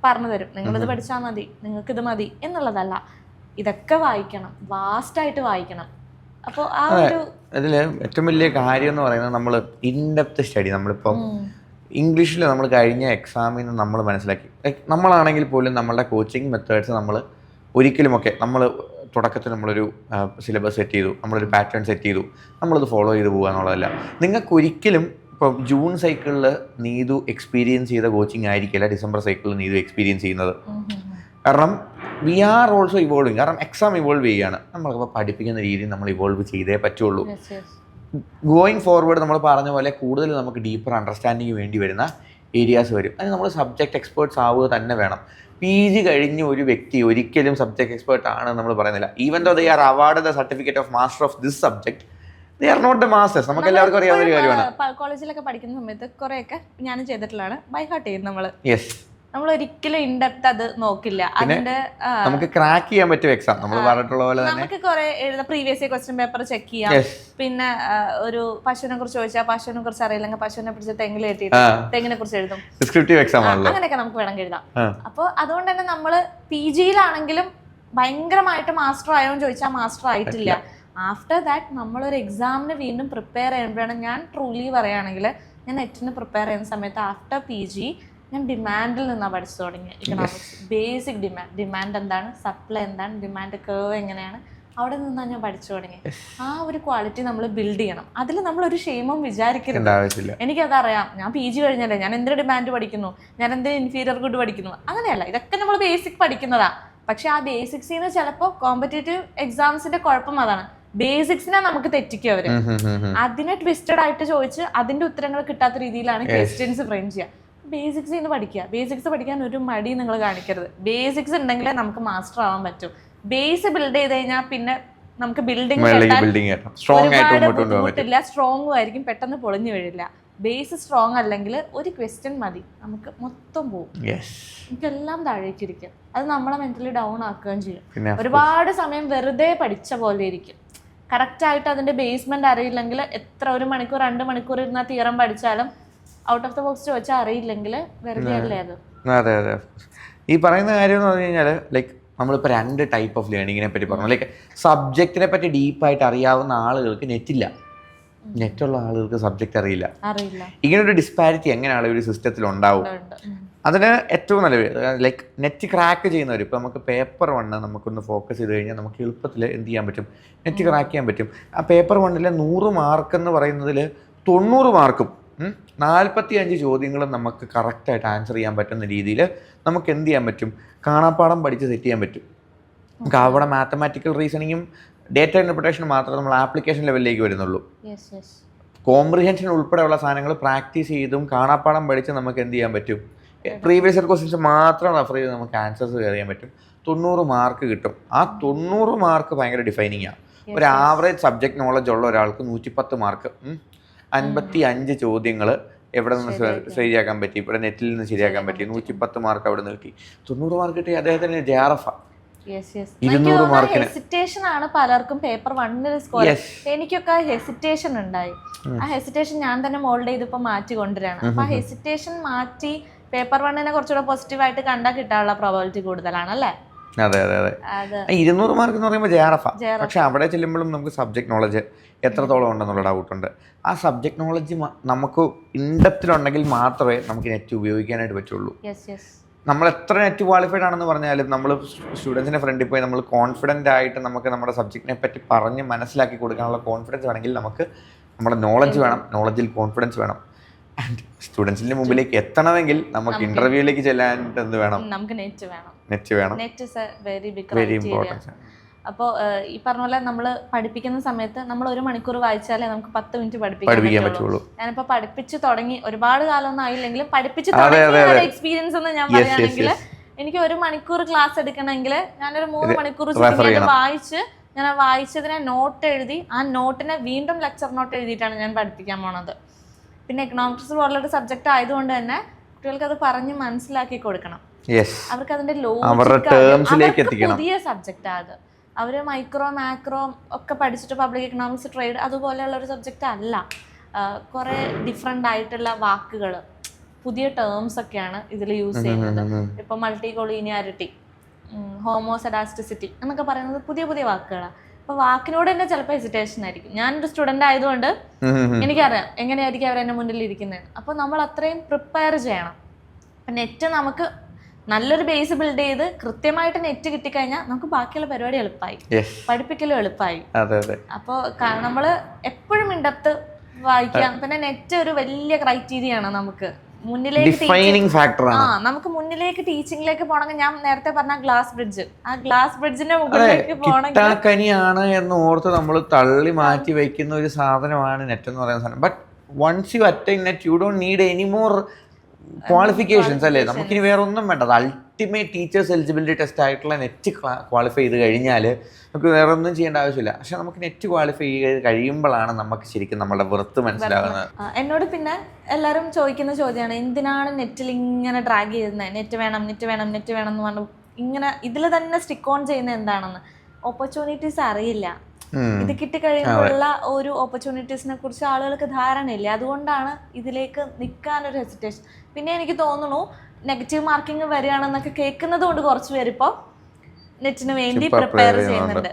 പറഞ്ഞു തരും, നിങ്ങളിത് പഠിച്ചാൽ മതി, നിങ്ങൾക്ക് ഇത് മതി എന്നുള്ളതല്ല. ഇതൊക്കെ വായിക്കണം, വാസ്റ്റ് ആയിട്ട് വായിക്കണം. അപ്പോൾ ആ ഒരു അതില് ഏറ്റവും വലിയ കാര്യം എന്ന് പറയുന്നത് നമ്മൾ ഇൻഡെപ്ത് സ്റ്റഡി. നമ്മളിപ്പം ഇംഗ്ലീഷിൽ നമ്മൾ കഴിഞ്ഞ എക്സാമിൽ നിന്ന് നമ്മൾ മനസ്സിലാക്കി, നമ്മളാണെങ്കിൽ പോലും നമ്മളുടെ കോച്ചിങ് മെത്തേഡ്സ് നമ്മൾ ഒരിക്കലുമൊക്കെ നമ്മൾ തുടക്കത്തിൽ നമ്മളൊരു സിലബസ് സെറ്റ് ചെയ്തു, നമ്മളൊരു പാറ്റേൺ സെറ്റ് ചെയ്തു, നമ്മളത് ഫോളോ ചെയ്ത് പോകുക എന്നുള്ളതല്ല. നിങ്ങൾക്കൊരിക്കലും ഇപ്പം ജൂൺ സൈക്കിളിൽ നീതു എക്സ്പീരിയൻസ് ചെയ്ത കോച്ചിങ് ആയിരിക്കില്ല ഡിസംബർ സൈക്കിളിൽ നീതു എക്സ്പീരിയൻസ് ചെയ്യുന്നത്. കാരണം വി ആർ ഓൾസോ ഇവോൾവിങ്. കാരണം എക്സാം ഇവോൾവ് ചെയ്യുകയാണ്, നമ്മളിപ്പോൾ പഠിപ്പിക്കുന്ന രീതി നമ്മൾ ഇവോൾവ് ചെയ്തേ പറ്റുള്ളൂ. ഗോയിങ് ഫോർവേഡ് നമ്മൾ പറഞ്ഞ പോലെ കൂടുതൽ നമുക്ക് ഡീപ്പർ അണ്ടർസ്റ്റാൻഡിങ് വേണ്ടി വരുന്ന ഏരിയാസ് വരും. അതിന് നമ്മൾ സബ്ജക്റ്റ് എക്സ്പേർട്സ് ആവുക തന്നെ വേണം. PG കഴിഞ്ഞ ഒരു വ്യക്തി ഒരിക്കലും സബ്ജക്ട് എക്സ്പേർട്ട് ആണ് നമ്മൾ പറയുന്നില്ല. Even though they are award the certificate of master of this subject, they are not the masters. നമുക്ക് എല്ലാവർക്കും അറിയാവുന്ന ഒരു കാര്യമാണ്. കോളേജിലൊക്കെ പഠിക്കുന്ന സമയത്ത് കുറെയൊക്കെ ഞാൻ ചെയ്തിട്ടുള്ളതാണ്, ബൈ ഹാർട്ട് ചെയ്യും നമ്മൾ. യെസ്, നമ്മൾ ഒരിക്കലും ഇൻഡെപ്ത് അത് നോക്കില്ല. അതിന്റെ നമുക്ക് ക്രാക്ക് ചെയ്യാൻ പറ്റും എക്സാം. നമ്മൾ പറഞ്ഞിട്ടുള്ള പോലെ തന്നെ നമുക്ക് കുറെ previous year question paper check ചെയ്യാം. പിന്നെ ഒരു പശുവിനെ കുറിച്ച് ചോദിച്ചാൽ പശുവിനെ കുറിച്ച് അറിയില്ലെങ്കിൽ പശുവിനെ പിടിച്ച് തെങ്ങിൽ കെട്ടിയിട്ട് തെങ്ങിനെ കുറിച്ച് എഴുതും. ഡിസ്ക്രിപ്റ്റീവ് എക്സാം ആണല്ലോ, അങ്ങനെയൊക്കെ നമുക്ക് വേണമെങ്കിൽ എഴുതാം. അപ്പോൾ അതുകൊണ്ട് തന്നെ നമ്മൾ PGയിലാണെങ്കിലും ഭയങ്കരമായിട്ട് മാസ്റ്റർ ആയോന്ന് ചോദിച്ചാൽ മാസ്റ്റർ ആയിട്ടില്ല. ആഫ്റ്റർ ദാറ്റ് നമ്മളൊരു എക്സാമിന് വീണ്ടും പ്രിപ്പയർ ചെയ്യുമ്പോഴാണ്, ഞാൻ ട്രൂലി പറയുകയാണെങ്കിൽ ഞാൻ നെറ്റിന് പ്രിപ്പയർ ചെയ്യുന്ന സമയത്ത് ആഫ്റ്റർ PG ഞാൻ ഡിമാൻഡിൽ നിന്നാണ് പഠിച്ചു തുടങ്ങിയത്. ഇക്കണോമിക്സ് ബേസിക് ഡിമാൻഡ് എന്താണ്, സപ്ലൈ എന്താണ്, ഡിമാൻഡ് കേർവ് എങ്ങനെയാണ്, അവിടെ നിന്നാണ് ഞാൻ പഠിച്ചു തുടങ്ങിയത്. ആ ഒരു ക്വാളിറ്റി നമ്മൾ ബിൽഡ് ചെയ്യണം. അതിൽ നമ്മളൊരു ക്ഷേമം വിചാരിക്കരുത്. എനിക്കതറിയാം, ഞാൻ PG കഴിഞ്ഞല്ലേ, ഞാൻ എന്തിനു ഡിമാൻഡ് പഠിക്കുന്നു, ഞാൻ എന്തിനു ഇൻഫീരിയർ ഗുഡ് പഠിക്കുന്നു, അങ്ങനെയല്ല. ഇതൊക്കെ നമ്മൾ ബേസിക് പഠിക്കുന്നതാ. പക്ഷെ ആ ബേസിക്സിന് ചിലപ്പോൾ കോമ്പറ്റേറ്റീവ് എക്സാംസിന്റെ കുഴപ്പം അതാണ്, ബേസിക്സിനെ നമുക്ക് തെറ്റിക്കും അവര്. അതിനെ ട്വിസ്റ്റഡ് ആയിട്ട് ചോദിച്ച് അതിന്റെ ഉത്തരങ്ങൾ കിട്ടാത്ത രീതിയിലാണ് ക്വസ്റ്റ്യൻസ് ഫ്രെയിം ചെയ്യുക. ബേസിക്സ് പഠിക്കുക. ബേസിക്സ് പഠിക്കാൻ ഒരു മടി നിങ്ങൾ കാണിക്കരുത്. ബേസിക്സ് ഉണ്ടെങ്കിലേ നമുക്ക് മാസ്റ്റർ ആവാൻ പറ്റും. ബേസ് ബിൽഡ് ചെയ്ത് കഴിഞ്ഞാൽ പിന്നെ നമുക്ക് ബിൽഡിംഗ് ബുദ്ധിമുട്ടില്ല, സ്ട്രോങ്ങും ആയിരിക്കും, പെട്ടെന്ന് പൊളിഞ്ഞു വീഴില്ല. ബേസ് സ്ട്രോങ് അല്ലെങ്കിൽ ഒരു ക്വസ്റ്റ്യൻ മതി, നമുക്ക് മൊത്തം പോകും, നമുക്കെല്ലാം താഴേക്കിരിക്കും. അത് നമ്മളെ മെന്റലി ഡൗൺ ആക്കുകയും ചെയ്യും. ഒരുപാട് സമയം വെറുതെ പഠിച്ച പോലെ ഇരിക്കും. കറക്റ്റായിട്ട് അതിന്റെ ബേസ്മെന്റ് അറിയില്ലെങ്കിൽ എത്ര 1 മണിക്കൂർ 2 മണിക്കൂർ ഇരുന്ന തിയറം പഠിച്ചാലും ഔട്ട് ഓഫ് ദ ബോക്സ് ചോദിച്ചാൽ അറിയില്ലെങ്കിൽ വെറുതെ അല്ലേ അത്. അതെ അതെ, ഈ പറയുന്ന കാര്യം എന്ന് പറഞ്ഞു കഴിഞ്ഞാൽ ലൈക്ക് നമ്മളിപ്പോൾ 2 ടൈപ്പ് ഓഫ് ലേണിങ്ങിനെ പറ്റി പറഞ്ഞു. ലൈക്ക് സബ്ജക്റ്റിനെ പറ്റി ഡീപ്പായിട്ട് അറിയാവുന്ന ആളുകൾക്ക് നെറ്റില്ല, നെറ്റുള്ള ആളുകൾക്ക് സബ്ജക്റ്റ് അറിയില്ല. ഇങ്ങനൊരു ഡിസ്പാരിറ്റി എങ്ങനെയാണ് ഒരു സിസ്റ്റത്തിൽ ഉണ്ടാവും? അതിന് ഏറ്റവും നല്ലത് ലൈക്ക് നെറ്റ് ക്രാക്ക് ചെയ്യുന്നവർ, ഇപ്പോൾ നമുക്ക് പേപ്പർ 1 നമുക്കൊന്ന് ഫോക്കസ് ചെയ്ത് കഴിഞ്ഞാൽ നമുക്ക് എളുപ്പത്തിൽ എന്ത് ചെയ്യാൻ പറ്റും, നെറ്റ് ക്രാക്ക് ചെയ്യാൻ പറ്റും. ആ പേപ്പർ 1 100 മാർക്ക് എന്ന് പറയുന്നതിൽ 90 മാർക്കും 45 ചോദ്യങ്ങളും നമുക്ക് കറക്റ്റായിട്ട് ആൻസർ ചെയ്യാൻ പറ്റുന്ന രീതിയിൽ നമുക്ക് എന്ത് ചെയ്യാൻ പറ്റും, കാണാപ്പാടം പഠിച്ച് സെറ്റ് ചെയ്യാൻ പറ്റും. നമുക്ക് അവിടെ മാത്തമാറ്റിക്കൽ റീസണിങ്ങും ഡേറ്റ ഇൻ്റർപ്രിട്ടേഷനും മാത്രമേ നമ്മൾ ആപ്ലിക്കേഷൻ ലെവലിലേക്ക് വരുന്നുള്ളൂ. കോംപ്രിഹെൻഷൻ ഉൾപ്പെടെയുള്ള സാധനങ്ങൾ പ്രാക്ടീസ് ചെയ്തും കാണാപ്പാടം പഠിച്ച് നമുക്ക് എന്ത് ചെയ്യാൻ പറ്റും, പ്രീവിയസ് ഇയർ ക്വസ്റ്റ്യൻസ് മാത്രം റെഫർ ചെയ്ത് നമുക്ക് ആൻസേഴ്സ് ചെയ്യാൻ പറ്റും. 90 മാർക്ക് കിട്ടും. ആ 90 മാർക്ക് ഭയങ്കര ഡിഫൈനിങ് ആണ്. ഒരു ആവറേജ് സബ്ജക്ട് നോളജ് ഉള്ള ഒരാൾക്ക് 110 മാർക്ക്, 55 ചോദ്യങ്ങൾ എവിടെ നിന്ന് ശരിയാക്കാൻ പറ്റി, ഇവിടെ നെറ്റിൽ നിന്ന് ശരിയാക്കാൻ പറ്റി, 110 മാർക്ക് അവിടെ നിന്ന് കിട്ടി. 90 മാർക്ക് കിട്ടി അദ്ദേഹത്തിന് JRF. 200 മാർക്കിന് ഹെസിറ്റേഷൻ ആണ് പലർക്കും പേപ്പർ 1 സ്കോർ. എനിക്കൊക്കെ ഹെസിറ്റേഷൻ ഉണ്ടായി. ആ ഹെസിറ്റേഷൻ ഞാൻ തന്നെ മോൾഡ് ചെയ്തിപ്പോ മാറ്റി കൊണ്ടുവരാണ്. അപ്പൊ ആ ഹെസിറ്റേഷൻ മാറ്റി പേപ്പർ 1 കുറച്ചുകൂടെ പോസിറ്റീവായിട്ട് കണ്ടാൽ കിട്ടാനുള്ള പ്രോബബിലിറ്റി കൂടുതലാണ് അല്ലേ? അതെ അതെ അതെ. 200 മാർക്ക് എന്ന് പറയുമ്പോൾ JRF. പക്ഷെ അവിടെ ചെല്ലുമ്പോഴും നമുക്ക് സബ്ജക്ട് നോളജ് എത്രത്തോളം ഉണ്ടെന്നുള്ള ഡൗട്ടുണ്ട്. ആ സബ്ജക്ട് നോളജ് നമുക്ക് ഇൻഡെപ്തിലുണ്ടെങ്കിൽ മാത്രമേ നമുക്ക് നെറ്റ് ഉപയോഗിക്കാനായിട്ട് പറ്റുള്ളൂ. നമ്മൾ എത്ര നെറ്റ് ക്വാളിഫൈഡ് ആണെന്ന് പറഞ്ഞാലും നമ്മൾ സ്റ്റുഡൻസിൻ്റെ ഫ്രണ്ടിൽ പോയി നമ്മൾ കോൺഫിഡൻ്റ് ആയിട്ട് നമുക്ക് നമ്മുടെ സബ്ജക്റ്റിനെ പറ്റി പറഞ്ഞ് മനസ്സിലാക്കി കൊടുക്കാനുള്ള കോൺഫിഡൻസ് വേണമെങ്കിൽ നമുക്ക് നമ്മുടെ നോളജ് വേണം, നോളജിൽ കോൺഫിഡൻസ് വേണം. ആൻഡ് സ്റ്റുഡൻസിന്റെ മുമ്പിലേക്ക് എത്തണമെങ്കിൽ നമുക്ക് ഇന്റർവ്യൂയിലേക്ക് ചെല്ലാൻ എന്ത് വേണം, നമുക്ക് നെറ്റ് വേണം. Net is A very important. അപ്പോൾ ഈ പറഞ്ഞ പോലെ നമ്മൾ പഠിപ്പിക്കുന്ന സമയത്ത് നമ്മൾ 1 മണിക്കൂർ വായിച്ചാലേ നമുക്ക് 10 മിനിറ്റ് പഠിപ്പിക്കാൻ പറ്റുള്ളൂ. ഞാനിപ്പോ പഠിപ്പിച്ച് തുടങ്ങി ഒരുപാട് കാലമൊന്നും ആയില്ലെങ്കിലും പഠിപ്പിച്ച് തുടങ്ങിയ എക്സ്പീരിയൻസ് എന്ന് ഞാൻ പറയുകയാണെങ്കിൽ എനിക്ക് 1 മണിക്കൂർ ക്ലാസ് എടുക്കണമെങ്കിൽ ഞാനൊരു 3 മണിക്കൂർ വായിച്ച് ഞാൻ ആ വായിച്ചതിനെ നോട്ട് എഴുതി ആ നോട്ടിനെ വീണ്ടും ലെക്ചർ നോട്ട് എഴുതിയിട്ടാണ് ഞാൻ പഠിപ്പിക്കാൻ പോണത്. പിന്നെ എക്കണോമിക്സ് പോലുള്ളൊരു സബ്ജക്റ്റ് ആയതുകൊണ്ട് തന്നെ കുട്ടികൾക്ക് അത് പറഞ്ഞ് മനസ്സിലാക്കി കൊടുക്കണം. അവർക്ക് അതിന്റെ പുതിയ സബ്ജക്റ്റ് അത്. അവര് മൈക്രോ മാക്രോ ഒക്കെ പഠിച്ചിട്ട് പബ്ലിക് എക്കണോമിക്സ് ട്രേഡ് അതുപോലെയുള്ള ഒരു സബ്ജക്റ്റ് അല്ല. കുറെ ഡിഫറെന്റ് ആയിട്ടുള്ള വാക്കുകൾ, പുതിയ ടേംസ് ഒക്കെയാണ് ഇതിൽ യൂസ് ചെയ്യുന്നത്. ഇപ്പൊ മൾട്ടി കൊളീനിയാരിറ്റി, ഹോമോസെഡാസ്റ്റിസിറ്റി എന്നൊക്കെ പറയുന്നത് പുതിയ പുതിയ വാക്കുകളാണ്. അപ്പൊ വാക്കിനോട് തന്നെ ചിലപ്പോൾ ഹെസിറ്റേഷൻ ആയിരിക്കും. ഞാനൊരു സ്റ്റുഡന്റ് ആയതുകൊണ്ട് എനിക്കറിയാം എങ്ങനെയായിരിക്കും അവരെന്നെ മുന്നിൽ ഇരിക്കുന്നത്. അപ്പൊ നമ്മൾ അത്രയും പ്രിപ്പയർ ചെയ്യണം. നെറ്റ് നമുക്ക് നല്ലൊരു ബേസ് ബിൽഡ് ചെയ്ത് കൃത്യമായിട്ട് നെറ്റ് കിട്ടിക്കഴിഞ്ഞാൽ നമുക്ക് ബാക്കിയുള്ള പരിപാടി എളുപ്പമായി, പഠിപ്പിക്കലും എളുപ്പമായി. അപ്പോൾ നമ്മള് എപ്പോഴും ഇൻഡെപ്ത് വായിക്കാം. പിന്നെ നെറ്റ് ഒരു വലിയ ക്രൈറ്റീരിയ ആണ് നമുക്ക് നമുക്ക് മുന്നിലേക്ക് ടീച്ചിങ്ങിലേക്ക് പോകണമെങ്കിൽ. ഞാൻ നേരത്തെ പറഞ്ഞ ഗ്ലാസ് ബ്രിഡ്ജ്, ആ ഗ്ലാസ് ബ്രിഡ്ജിന്റെ മുകളിലേക്ക് പോകണമെങ്കിൽ എന്ന് ഓർത്ത് നമ്മൾ തള്ളി മാറ്റി വെക്കുന്ന ഒരു സാധനമാണ് നെറ്റ് എന്ന് പറയുന്ന സാധനം. But once you attain NET you don't need any more qualifications അല്ലേ. നമുക്കിനി വേറെ ഒന്നും വേണ്ട. അൾട്ടിമേറ്റ് ടീച്ചേഴ്സ് എലിജിബിലിറ്റി ടെസ്റ്റ് ആയിട്ടുള്ള നെറ്റ് ക്വാളിഫൈ ചെയ്ത് കഴിഞ്ഞാൽ നമുക്ക് വേറെ ഒന്നും ചെയ്യേണ്ട ആവശ്യമില്ല. പക്ഷെ നമുക്ക് നെറ്റ് ക്വാളിഫൈ ചെയ്ത് കഴിയുമ്പോഴാണ് നമുക്ക് ശരിക്കും നമ്മുടെ വൃത്ത് മനസ്സിലാകുന്നത്. എന്നോട് പിന്നെ എല്ലാവരും ചോദിക്കുന്ന ചോദ്യമാണ്, എന്തിനാണ് നെറ്റിൽ ഇങ്ങനെ ഡ്രാഗ് ചെയ്യുന്നത്? നെറ്റ് വേണം നെറ്റ് വേണം നെറ്റ് വേണം എന്ന് പറഞ്ഞു ഇങ്ങനെ ഇതിൽ തന്നെ സ്റ്റിക്ക് ഓൺ ചെയ്യുന്നത് എന്താണെന്ന്. ഓപ്പർച്യൂണിറ്റീസ് അറിയില്ല. ഇത് കിട്ടിക്കഴിയുമ്പോഴുള്ള ഒരു ഓപ്പർച്യൂണിറ്റീസിനെ കുറിച്ച് ആളുകൾക്ക് ധാരണയില്ല. അതുകൊണ്ടാണ് ഇതിലേക്ക് നിൽക്കാനൊരു ഹെസിറ്റേഷൻ. പിന്നെ എനിക്ക് തോന്നുന്നു നെഗറ്റീവ് മാർക്കിംഗ് വരികയാണെന്നൊക്കെ കേൾക്കുന്നത് കൊണ്ട് കുറച്ച് പേരിപ്പോൾ നെറ്റിന് വേണ്ടി പ്രിപ്പയർ ചെയ്യുന്നുണ്ട്.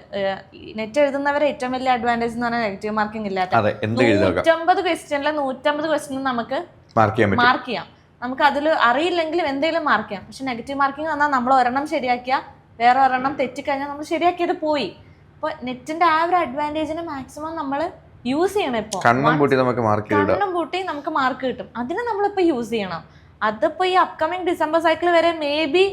നെറ്റ് എഴുതുന്നവരെ ഏറ്റവും വലിയ അഡ്വാൻറ്റേജ് എന്ന് പറഞ്ഞാൽ നെഗറ്റീവ് മാർക്കിംഗ് ഇല്ലാത്ത 150 ക്വസ്റ്റ്യനിലെ 150 ക്വസ്റ്റ്യൻ നമുക്ക് മാർക്ക് ചെയ്യാം. നമുക്ക് അതിൽ അറിയില്ലെങ്കിലും എന്തെങ്കിലും മാർക്ക് ചെയ്യാം. പക്ഷെ നെഗറ്റീവ് മാർക്കിംഗ് വന്നാൽ നമ്മൾ ഒരെണ്ണം ശരിയാക്കിയാൽ വേറെ ഒരെണ്ണം തെറ്റിക്കഴിഞ്ഞാൽ നമ്മൾ ശരിയാക്കിയത് പോയി. അപ്പോൾ നെറ്റിന്റെ ആ ഒരു അഡ്വാൻറ്റേജിന് മാക്സിമം നമ്മൾ യൂസ് ചെയ്യണം. ഇപ്പോൾ കണ്ണും പൂട്ടി നമുക്ക് മാർക്ക് കിട്ടും. അതിന് നമ്മളിപ്പോൾ യൂസ് ചെയ്യണം. അതിപ്പോൾ ഈ അപ്കമിങ് ഡിസംബർ സൈക്കിൾ വരെ മേ ബി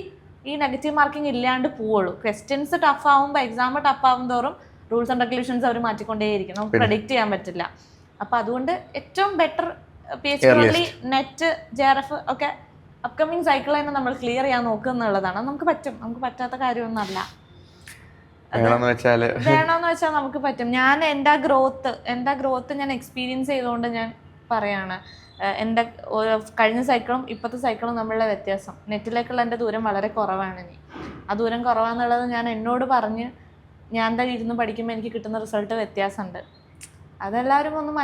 ഈ നെഗറ്റീവ് മാർക്കിംഗ് ഇല്ലാണ്ട് പോവുള്ളൂ. ക്വസ്റ്റ്യൻസ് ടഫ് ആവുമ്പോൾ, എക്സാം ടഫ് ആവും തോറും റൂൾസ് ആൻഡ് റെഗുലേഷൻസ് അവർ മാറ്റിക്കൊണ്ടേയിരിക്കും. നമുക്ക് പ്രെഡിക്റ്റ് ചെയ്യാൻ പറ്റില്ല. അപ്പം അതുകൊണ്ട് ഏറ്റവും ബെറ്റർ PHD നെറ്റ് JRF ഒക്കെ അപ്കമിങ് സൈക്കിൾ തന്നെ നമ്മൾ ക്ലിയർ ചെയ്യാൻ നോക്കുക എന്നുള്ളതാണ്. നമുക്ക് പറ്റും. നമുക്ക് പറ്റാത്ത കാര്യമൊന്നുമല്ല. വേണമെന്ന് വെച്ചാൽ നമുക്ക് പറ്റും. ഞാൻ എൻ്റെ ഗ്രോത്ത് ഞാൻ എക്സ്പീരിയൻസ് ചെയ്തുകൊണ്ട് ഞാൻ പറയാണ്. എൻ്റെ കഴിഞ്ഞ സൈക്കിളും ഇപ്പോഴത്തെ സൈക്കിളും തമ്മിലുള്ള വ്യത്യാസം, നെറ്റിലേക്കുള്ള എൻ്റെ ദൂരം വളരെ കുറവാണ്. ഇനി ആ ദൂരം കുറവാന്നുള്ളത് ഞാൻ എന്നോട് പറഞ്ഞ് ഞാൻ തന്നെ ഇരുന്ന് പഠിക്കുമ്പോൾ എനിക്ക് കിട്ടുന്ന റിസൾട്ട് വ്യത്യാസമുണ്ട്. അതെല്ലാവരും ഒന്ന്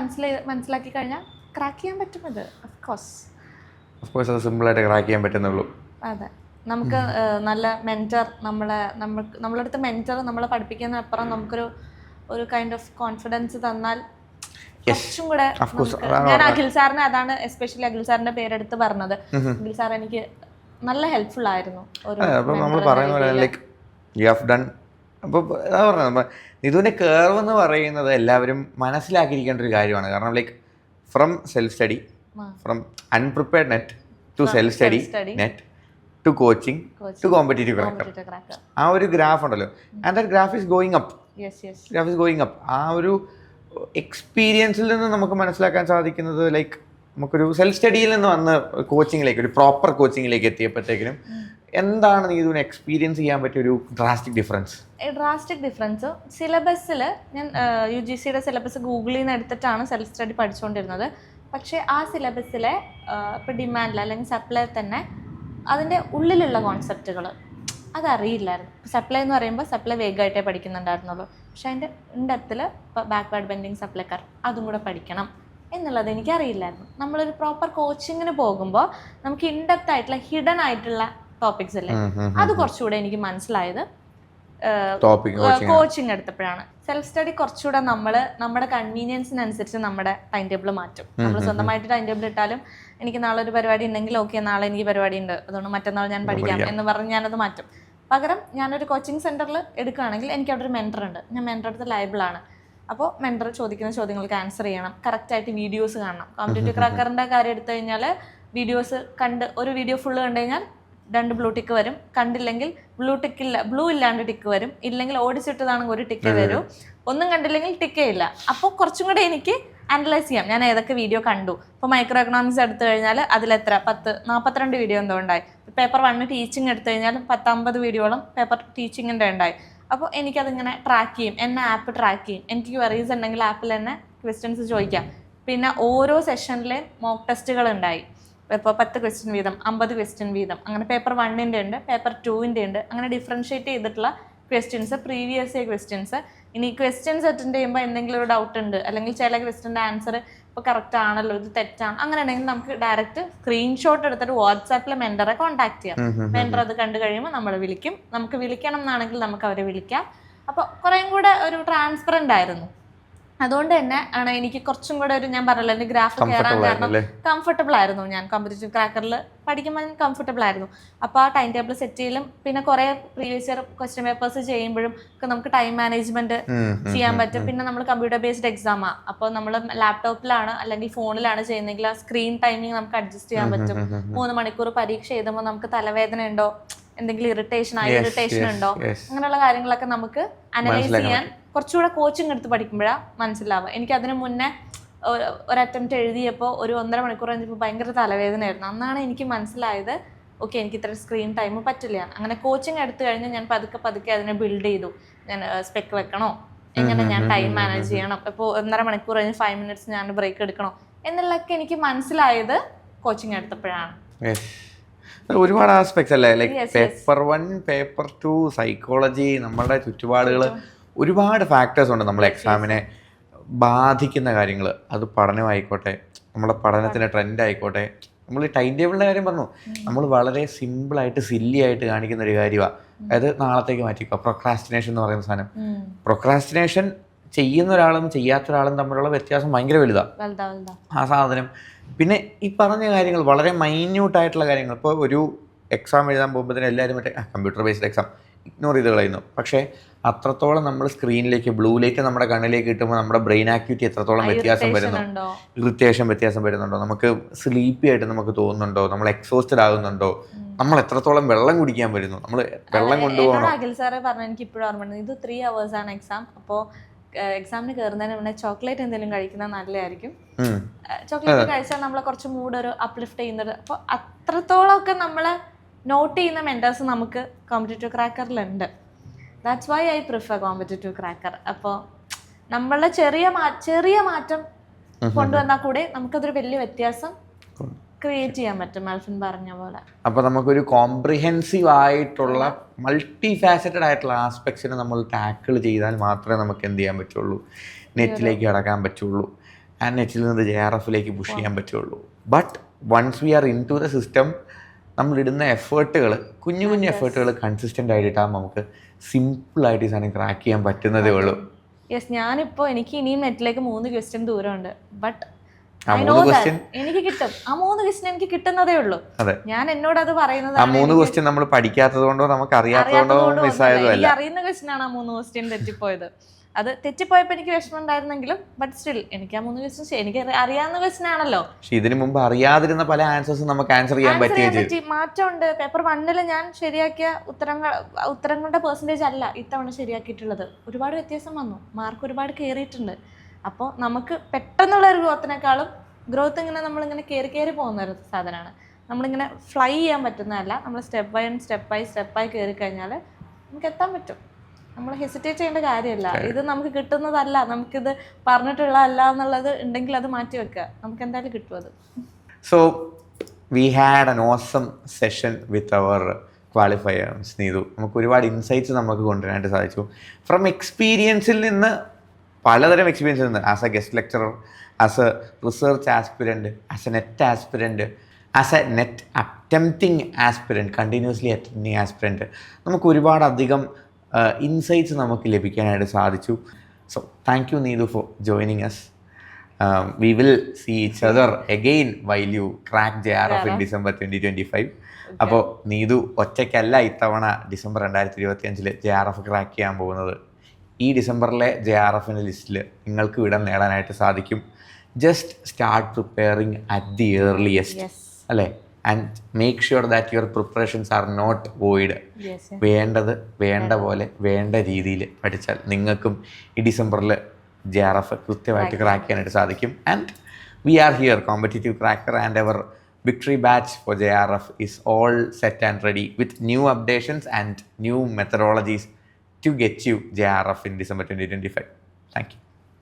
മനസ്സിലാക്കി കഴിഞ്ഞാൽ ക്രാക്ക് ചെയ്യാൻ പറ്റും. അത് ഓഫ്കോഴ്സ് അത് സിമ്പിളായിട്ട് ക്രാക്ക് ചെയ്യാൻ പറ്റുന്നുള്ളൂ. അതെ, നമുക്ക് നല്ല മെൻറ്റർ, നമ്മളെ അടുത്ത് മെൻറ്റർ നമ്മളെ പഠിപ്പിക്കുന്നതിനപ്പുറം നമുക്കൊരു കൈൻഡ് ഓഫ് കോൺഫിഡൻസ് തന്നാൽ കുറച്ചും കൂടെ. ഞാൻ അഖിൽ സാറിനെ അതാണ് എസ്പെഷ്യലി അഖിൽ സാറിന്റെ പേരെടുത്ത് പറഞ്ഞത്. അഖിൽ സാർ എനിക്ക് നല്ല ഹെൽപ്ഫുൾ ആയിരുന്നു. ഇതിന്റെ കേർവ് എന്ന് പറയുന്നത് എല്ലാവരും മനസ്സിലാക്കിയിരിക്കേണ്ട ഒരു കാര്യമാണ്. കാരണം like from self study, from unprepared NET to self study NET to coaching to competitive cracker, ആ ഒരു ഗ്രാഫ് ഉണ്ടല്ലോ. And that graph is going up. ആ ഒരു എക്സ്പീരിയൻസിൽ നിന്ന് നമുക്ക് മനസ്സിലാക്കാൻ സാധിക്കുന്നത് ലൈക്ക് നമുക്കൊരു സെൽഫ് സ്റ്റഡിയിൽ നിന്ന് വന്ന് കോച്ചിങ്ങിലേക്ക്, ഒരു പ്രോപ്പർ കോച്ചിങ്ങിലേക്ക് എത്തിയപ്പോഴത്തേക്കിനും എന്താണ് നീതുവിന് എക്സ്പീരിയൻസ് ചെയ്യാൻ പറ്റിയ ഒരു ഡ്രാസ്റ്റിക് ഡിഫറൻസ്? സിലബസിൽ ഞാൻ UGCയുടെ സിലബസ് ഗൂഗിളിൽ നിന്ന് എടുത്തിട്ടാണ് സെൽഫ് സ്റ്റഡി പഠിച്ചുകൊണ്ടിരുന്നത്. പക്ഷേ ആ സിലബസിലെ ഇപ്പോൾ ഡിമാൻഡിൽ അല്ലെങ്കിൽ സപ്ലൈ തന്നെ അതിൻ്റെ ഉള്ളിലുള്ള കോൺസെപ്റ്റുകൾ അതറിയില്ലായിരുന്നു. സപ്ലൈ എന്ന് പറയുമ്പോൾ സപ്ലൈ വേഗമായിട്ടേ പഠിക്കുന്നുണ്ടായിരുന്നുള്ളൂ. പക്ഷേ അതിൻ്റെ ഇൻഡെപ്തിൽ ഇപ്പോൾ ബാക്ക്വേർഡ് ബെൻഡിങ് സപ്ലൈക്കാർ അതും കൂടെ പഠിക്കണം എന്നുള്ളത് എനിക്കറിയില്ലായിരുന്നു. നമ്മളൊരു പ്രോപ്പർ കോച്ചിങ്ങിന് പോകുമ്പോൾ നമുക്ക് ഇൻഡെപ്ത് ആയിട്ടുള്ള ഹിഡൻ ആയിട്ടുള്ള ടോപ്പിക്സ് അല്ലേ, അത് കുറച്ചുകൂടെ എനിക്ക് മനസ്സിലായത് കോച്ചിങ് എടുത്തപ്പോഴാണ്. സെൽഫ് സ്റ്റഡി കുറച്ചുകൂടെ നമ്മുടെ കൺവീനിയൻസിനനുസരിച്ച് നമ്മുടെ ടൈം ടേബിൾ മാറ്റും. നമ്മൾ സ്വന്തമായിട്ട് ടൈം ടേബിൾ ഇട്ടാലും എനിക്ക് നാളെ ഒരു പരിപാടി ഉണ്ടെങ്കിൽ ഓക്കെ, നാളെ എനിക്ക് പരിപാടി ഉണ്ട്, അതുകൊണ്ട് മറ്റന്നാൾ ഞാൻ പഠിക്കാം എന്ന് പറഞ്ഞ് ഞാനത് മാറ്റും. പകരം ഞാനൊരു കോച്ചിങ് സെൻറ്ററിൽ എടുക്കുകയാണെങ്കിൽ എനിക്ക് അവിടെ ഒരു മെൻറ്റർ ഉണ്ട്. ഞാൻ മെൻറ്റർ അടുത്ത് ലൈബിളാണ്. അപ്പോൾ മെൻറ്റർ ചോദിക്കുന്ന ചോദ്യങ്ങൾക്ക് ആൻസർ ചെയ്യണം. കറക്റ്റായിട്ട് വീഡിയോസ് കാണണം. കോമ്പറ്റീറ്റീവ് ക്രാക്കറിൻ്റെ കാര്യം എടുത്തു കഴിഞ്ഞാൽ വീഡിയോസ് ഒരു വീഡിയോ ഫുള്ള് കണ്ടു കഴിഞ്ഞാൽ 2 ബ്ലൂ ടിക്ക് വരും. കണ്ടില്ലെങ്കിൽ ബ്ലൂ ഇല്ലാണ്ട് ടിക്ക് വരും. ഇല്ലെങ്കിൽ ഓടിച്ചിട്ടതാണെങ്കിൽ ഒരു ടിക്കേ വരൂ. ഒന്നും കണ്ടില്ലെങ്കിൽ ടിക്കേ ഇല്ല. അപ്പോൾ കുറച്ചും കൂടെ എനിക്ക് അനലൈസ് ചെയ്യാം ഞാൻ ഏതൊക്കെ വീഡിയോ കണ്ടു. ഇപ്പോൾ മൈക്രോ എക്കണോമിക്സ് എടുത്തു കഴിഞ്ഞാൽ അതിലെത്ര 42 വീഡിയോ എന്തോ ഉണ്ടായി. പേപ്പർ 1 ടീച്ചിങ് എടുത്തു കഴിഞ്ഞാൽ 50 വീഡിയോളം പേപ്പർ ടീച്ചിങ്ങിൻ്റെ ഉണ്ടായി. അപ്പോൾ എനിക്കതിങ്ങനെ ട്രാക്ക് ചെയ്യും, എന്നെ ആപ്പ് ട്രാക്ക് ചെയ്യും. എനിക്ക് ക്വറീസ് ഉണ്ടെങ്കിൽ ആപ്പിൽ തന്നെ ക്വസ്റ്റ്യൻസ് ചോദിക്കാം. പിന്നെ ഓരോ സെഷനിലെയും മോക്ക് ടെസ്റ്റുകൾ ഉണ്ടായി. ഇപ്പോൾ 10 ക്വസ്റ്റ്യൻ വീതം, 50 ക്വസ്റ്റ്യൻ വീതം, അങ്ങനെ പേപ്പർ 1-ൻ്റെ ഉണ്ട്, പേപ്പർ 2-ൻ്റെ ഉണ്ട്. അങ്ങനെ ഡിഫറൻഷ്യേറ്റ് ചെയ്തിട്ടുള്ള ക്വസ്റ്റ്യൻസ്, പ്രീവിയസ് ഇയർ ക്വസ്റ്റ്യൻസ്. ഇനി ക്വസ്റ്റ്യൻസ് അറ്റൻഡ് ചെയ്യുമ്പോൾ എന്തെങ്കിലും ഒരു ഡൗട്ട് ഉണ്ട്, അല്ലെങ്കിൽ ചില ക്വസ്റ്റ്യൻ്റെ ആൻസർ ഇപ്പോൾ കറക്റ്റ് ആണല്ലോ, ഇത് തെറ്റാണ്, അങ്ങനെ ഉണ്ടെങ്കിൽ നമുക്ക് ഡയറക്റ്റ് സ്ക്രീൻഷോട്ട് എടുത്തിട്ട് വാട്സാപ്പിൽ മെൻറ്ററെ കോൺടാക്ട് ചെയ്യാം. മെൻറ്റർ അത് കണ്ടു കഴിയുമ്പോൾ നമ്മൾ വിളിക്കും. നമുക്ക് വിളിക്കണം എന്നാണെങ്കിൽ നമുക്ക് അവരെ വിളിക്കാം. അപ്പോൾ കുറേയും കൂടെ ഒരു ട്രാൻസ്പെറൻ്റ് ആയിരുന്നു. അതുകൊണ്ട് തന്നെ ആണ് എനിക്ക് കുറച്ചും കൂടെ ഒരു, ഞാൻ പറഞ്ഞല്ലോ എൻ്റെ ഗ്രാഫ് കയറാൻ കാരണം കംഫർട്ടബിൾ ആയിരുന്നു. ഞാൻ കോമ്പറ്റീറ്റീവ് ക്രാക്കറിൽ പഠിക്കുമ്പോൾ ഞാൻ കംഫർട്ടബിൾ ആയിരുന്നു. അപ്പോൾ ആ ടൈം ടേബിൾ സെറ്റ് ചെയ്യലും പിന്നെ കുറേ പ്രീവിയസ് ഇയർ ക്വസ്റ്റ്യൻ പേപ്പേഴ്സ് ചെയ്യുമ്പോഴും ഒക്കെ നമുക്ക് ടൈം മാനേജ്മെന്റ് ചെയ്യാൻ പറ്റും. പിന്നെ നമ്മൾ കമ്പ്യൂട്ടർ ബേസ്ഡ് എക്സാമാണ്. അപ്പോൾ നമ്മൾ ലാപ്ടോപ്പിലാണ് അല്ലെങ്കിൽ ഫോണിലാണ് ചെയ്യുന്നതെങ്കിൽ ആ സ്ക്രീൻ ടൈമിങ് നമുക്ക് അഡ്ജസ്റ്റ് ചെയ്യാൻ പറ്റും. 3 മണിക്കൂർ പരീക്ഷ എഴുതുമ്പോൾ നമുക്ക് തലവേദന ഉണ്ടോ, എന്തെങ്കിലും ഇറിറ്റേഷൻ ഉണ്ടോ, അങ്ങനെയുള്ള കാര്യങ്ങളൊക്കെ നമുക്ക് അനലൈസ് ചെയ്യാൻ കുറച്ചുകൂടെ കോച്ചിങ് എടുത്ത് പഠിക്കുമ്പോഴാണ് മനസ്സിലാവുക. എനിക്ക് അതിന് മുന്നേ ഒരു അറ്റംപ്റ്റ് എഴുതിയപ്പോൾ ഒരു 1.5 മണിക്കൂർ കഴിഞ്ഞപ്പോൾ ഭയങ്കര തലവേദനയായിരുന്നു. അന്നാണ് എനിക്ക് മനസ്സിലായത്, ഓക്കെ എനിക്ക് ഇത്ര സ്ക്രീൻ ടൈം പറ്റില്ല. അങ്ങനെ കോച്ചിങ് എടുത്തു കഴിഞ്ഞാൽ ഞാൻ പതുക്കെ അതിനെ ബിൽഡ് ചെയ്തു. ഞാൻ സ്പെക്ക് വെക്കണോ, എങ്ങനെ ഞാൻ ടൈം മാനേജ് ചെയ്യണം, ഇപ്പോൾ 1.5 മണിക്കൂർ കഴിഞ്ഞ് 5 മിനിറ്റ്സ് ഞാൻ ബ്രേക്ക് എടുക്കണോ എന്നുള്ളതൊക്കെ എനിക്ക് മനസ്സിലായത് കോച്ചിങ് എടുത്തപ്പോഴാണ്. ഒരുപാട് ആസ്പെക്ട്സ് അല്ലേ, ലൈക്ക് പേപ്പർ 1, പേപ്പർ 2, സൈക്കോളജി, നമ്മുടെ ചുറ്റുപാടുകൾ, ഒരുപാട് ഫാക്ടേഴ്സ് ഉണ്ട് നമ്മൾ എക്സാമിനെ ബാധിക്കുന്ന കാര്യങ്ങൾ. അത് പഠനമായിക്കോട്ടെ, നമ്മുടെ പഠനത്തിൻ്റെ ട്രെൻഡ് ആയിക്കോട്ടെ. നമ്മൾ ടൈം ടേബിളിൻ്റെ കാര്യം പറഞ്ഞു, നമ്മൾ വളരെ സിമ്പിളായിട്ട് സില്ലി ആയിട്ട് കാണിക്കുന്ന ഒരു കാര്യമാണ്. അതായത് നാളത്തേക്ക് മാറ്റിക്കുക, പ്രൊക്രാസ്റ്റിനേഷൻ എന്ന് പറയുന്ന സാധനം. പ്രൊക്രാസ്റ്റിനേഷൻ ചെയ്യുന്ന ഒരാളും ചെയ്യാത്ത ഒരാളും തമ്മിലുള്ള വ്യത്യാസം ഭയങ്കര വലുതാണ് ആ സാധനം. പിന്നെ ഈ പറഞ്ഞ കാര്യങ്ങൾ വളരെ മൈന്യൂട്ടായിട്ടുള്ള കാര്യങ്ങൾ. ഇപ്പോൾ ഒരു എക്സാം എഴുതാൻ പോകുമ്പോഴത്തേനും എല്ലാവരും മറ്റേ കമ്പ്യൂട്ടർ ബേസ്ഡ് എക്സാം ഇഗ്നോർ ചെയ്ത് കളയുന്നു. പക്ഷേ അത്രത്തോളം നമ്മൾ സ്ക്രീനിലേക്ക് ബ്ലൂ ലൈറ്റ് നമ്മുടെ കണ്ണിലേക്ക് കിട്ടുമ്പോൾ നമ്മുടെ ബ്രെയിൻ ആക്ടിവിറ്റി എത്രത്തോളം വ്യത്യാസം വരുന്നു, ഇറിറ്റേഷൻ വ്യത്യാസം വരുന്നുണ്ടോ, നമുക്ക് സ്ലീപ്പി ആയിട്ട് നമുക്ക് തോന്നുന്നുണ്ടോ, നമ്മൾ എക്സോസ്റ്റഡ് ആകുന്നുണ്ടോ, നമ്മൾ എത്രത്തോളം വെള്ളം കുടിക്കാൻ വരുന്നു, നമ്മൾ വെള്ളം കൊണ്ടുപോകണം. അഖിൽ സാറേ പറഞ്ഞു, എനിക്ക് ഇപ്പോഴും ഓർമ്മയുണ്ട്, ഇത് 3 hours ആണ് എക്സാം. അപ്പോൾ എക്സാമിന് കയറുന്നതിന് മുന്നേ ചോക്ലേറ്റ് എന്തെങ്കിലും കഴിക്കുന്നത് നല്ലതായിരിക്കും. ചോക്ലേറ്റ് കഴിച്ചാൽ നമ്മളെ കുറച്ച് മൂഡ് ഒരു അപ്ലിഫ്റ്റ് ചെയ്യുന്നത്. അപ്പോൾ അത്രത്തോളം ഒക്കെ നമ്മളെ നോട്ട് ചെയ്യുന്ന മെന്റേഴ്സ് നമുക്ക് കോമ്പറ്റീറ്റീവ് ക്രാക്കറിലുണ്ട്. That's why I prefer competitive cracker. അപ്പോൾ നമ്മളെ ചെറിയ മാറ്റം കൊണ്ടുവന്നാൽ കൂടെ നമുക്കതൊരു വലിയ വ്യത്യാസം ക്രിയേറ്റ് ചെയ്യാൻ പറ്റും, ആൽഫിൻ പറഞ്ഞ പോലെ. അപ്പോൾ നമുക്കൊരു കോംപ്രിഹെൻസീവ് ആയിട്ടുള്ള മൾട്ടി ഫാസറ്റഡ് ആയിട്ടുള്ള ആസ്പെക്ട്സിനെ നമ്മൾ ടാക്കിൾ ചെയ്താൽ മാത്രമേ നമുക്ക് എന്ത് ചെയ്യാൻ പറ്റുള്ളൂ, നെറ്റിലേക്ക് കടക്കാൻ പറ്റുള്ളൂ, ആ നെറ്റിൽ നിന്ന് JRFിലേക്ക് പുഷ് ചെയ്യാൻ പറ്റുള്ളൂ. But once we are into the system, നമ്മളിടുന്ന എഫേർട്ടുകൾ, കുഞ്ഞു എഫേർട്ടുകൾ കൺസിസ്റ്റൻ്റ് ആയിട്ടാണ് നമുക്ക് സിമ്പിളായിട്ട് ഈ സാധനം ക്രാക്ക് ചെയ്യാൻ പറ്റുന്നതേ ഉള്ളൂ. യെസ്, ഞാനിപ്പോൾ എനിക്ക് ഇനിയും നെറ്റിലേക്ക് 3 ക്വസ്റ്റ്യൻ ദൂരമുണ്ട്. ബട്ട് എനിക്ക് കിട്ടും. ആ 3 ക്വസ്റ്റ്യൻ എനിക്ക് കിട്ടുന്നതേ ഉള്ളൂ. ഞാൻ എന്നോട് അത് പറയുന്നത്, ആ 3 ക്വസ്റ്റ്യൻ നമ്മൾ പഠിക്കാത്തത് കൊണ്ടോ നമുക്ക് അറിയാത്തതുകൊണ്ടോ മിസ്സായതോ അല്ല. അറിയുന്ന ക്വസ്റ്റ്യൻ ആണ് ആ 3 ക്വസ്റ്റ്യൻ തെറ്റിപ്പോയത്. അത് തെറ്റിപ്പോയപ്പോൾ എനിക്ക് വിഷമം ഉണ്ടായിരുന്നെങ്കിലും ബട്ട് സ്റ്റിൽ എനിക്ക് ആ 3 ക്വസ്റ്റ്യൻ എനിക്ക് അറിയാവുന്ന ക്വസ്റ്റ്യൻ ആണല്ലോ. ഇതിനു മുമ്പ് അറിയാതിരുന്ന പല ആൻസേഴ്സും നമുക്ക് ആൻസർ ചെയ്യാൻ പറ്റി. മാറ്റമുണ്ട്. പേപ്പർ 1 ഞാൻ ശരിയാക്കിയ ഉത്തരങ്ങളുടെ പെർസെൻറ്റേജ് അല്ല ഇത്തവണ ശരിയാക്കിയിട്ടുള്ളത്. ഒരുപാട് വ്യത്യാസം വന്നു, മാർക്ക് ഒരുപാട് കയറിയിട്ടുണ്ട്. അപ്പോൾ നമുക്ക് പെട്ടെന്നുള്ള ഒരു ഗ്രോത്ത് ഇങ്ങനെ നമ്മളിങ്ങനെ കയറി പോകുന്ന ഒരു സാധനമാണ്. നമ്മളിങ്ങനെ ഫ്ലൈ ചെയ്യാൻ പറ്റുന്നതല്ല. നമ്മൾ സ്റ്റെപ്പായി കയറി കഴിഞ്ഞാൽ നമുക്ക് എത്താൻ പറ്റും. നമ്മൾ ഹെസിറ്റേറ്റ് ചെയ്യേണ്ട കാര്യമല്ല. ഇത് നമുക്ക് കിട്ടുന്നതല്ല, നമുക്കിത് പറഞ്ഞിട്ടുള്ളതല്ല എന്നുള്ളത് ഉണ്ടെങ്കിൽ അത് മാറ്റി വെക്കുക, നമുക്ക് എന്തായാലും കിട്ടും അത്. So we had an awesome session with our qualifiers. Neetu, നമുക്ക് ഒരുപാട് ഇൻസൈറ്റ്സ് നമുക്ക് കൊണ്ടുവരാനായിട്ട് സാധിച്ചു. ഫ്രം എക്സ്പീരിയൻസിൽ നിന്ന്, പലതരം എക്സ്പീരിയൻസിൽ നിന്ന്, as a guest lecturer, as a research aspirant, as a NET aspirant, as a NET attempting aspirant, continuously attempting aspirant, നമുക്ക് ഒരുപാടധികം ഇൻസൈറ്റ്സ് നമുക്ക് ലഭിക്കാനായിട്ട് സാധിച്ചു. So thank you Neetu for joining us. We will see each other again while you crack JRF in December 2025. അപ്പോൾ നീതു ഒറ്റയ്ക്കല്ല ഇത്തവണ December 2025 JRF ക്രാക്ക് ചെയ്യാൻ പോകുന്നത്. ഈ ഡിസംബറിലെ JRFൻ്റെ ലിസ്റ്റിൽ നിങ്ങൾക്ക് ഇടം നേടാനായിട്ട് സാധിക്കും. Just start preparing at the earliest, അല്ലേ? And make sure that your preparations are not void. വേണ്ടത് വേണ്ട പോലെ വേണ്ട രീതിയിൽ പഠിച്ചാൽ നിങ്ങൾക്കും ഈ ഡിസംബറിൽ JRF കൃത്യമായിട്ട് ക്രാക്ക് ചെയ്യാനായിട്ട് സാധിക്കും. And we are here, competitive cracker, and our victory batch for JRF is all set and ready with new updations and new methodologies to get you JRF in December 2025. Thank U.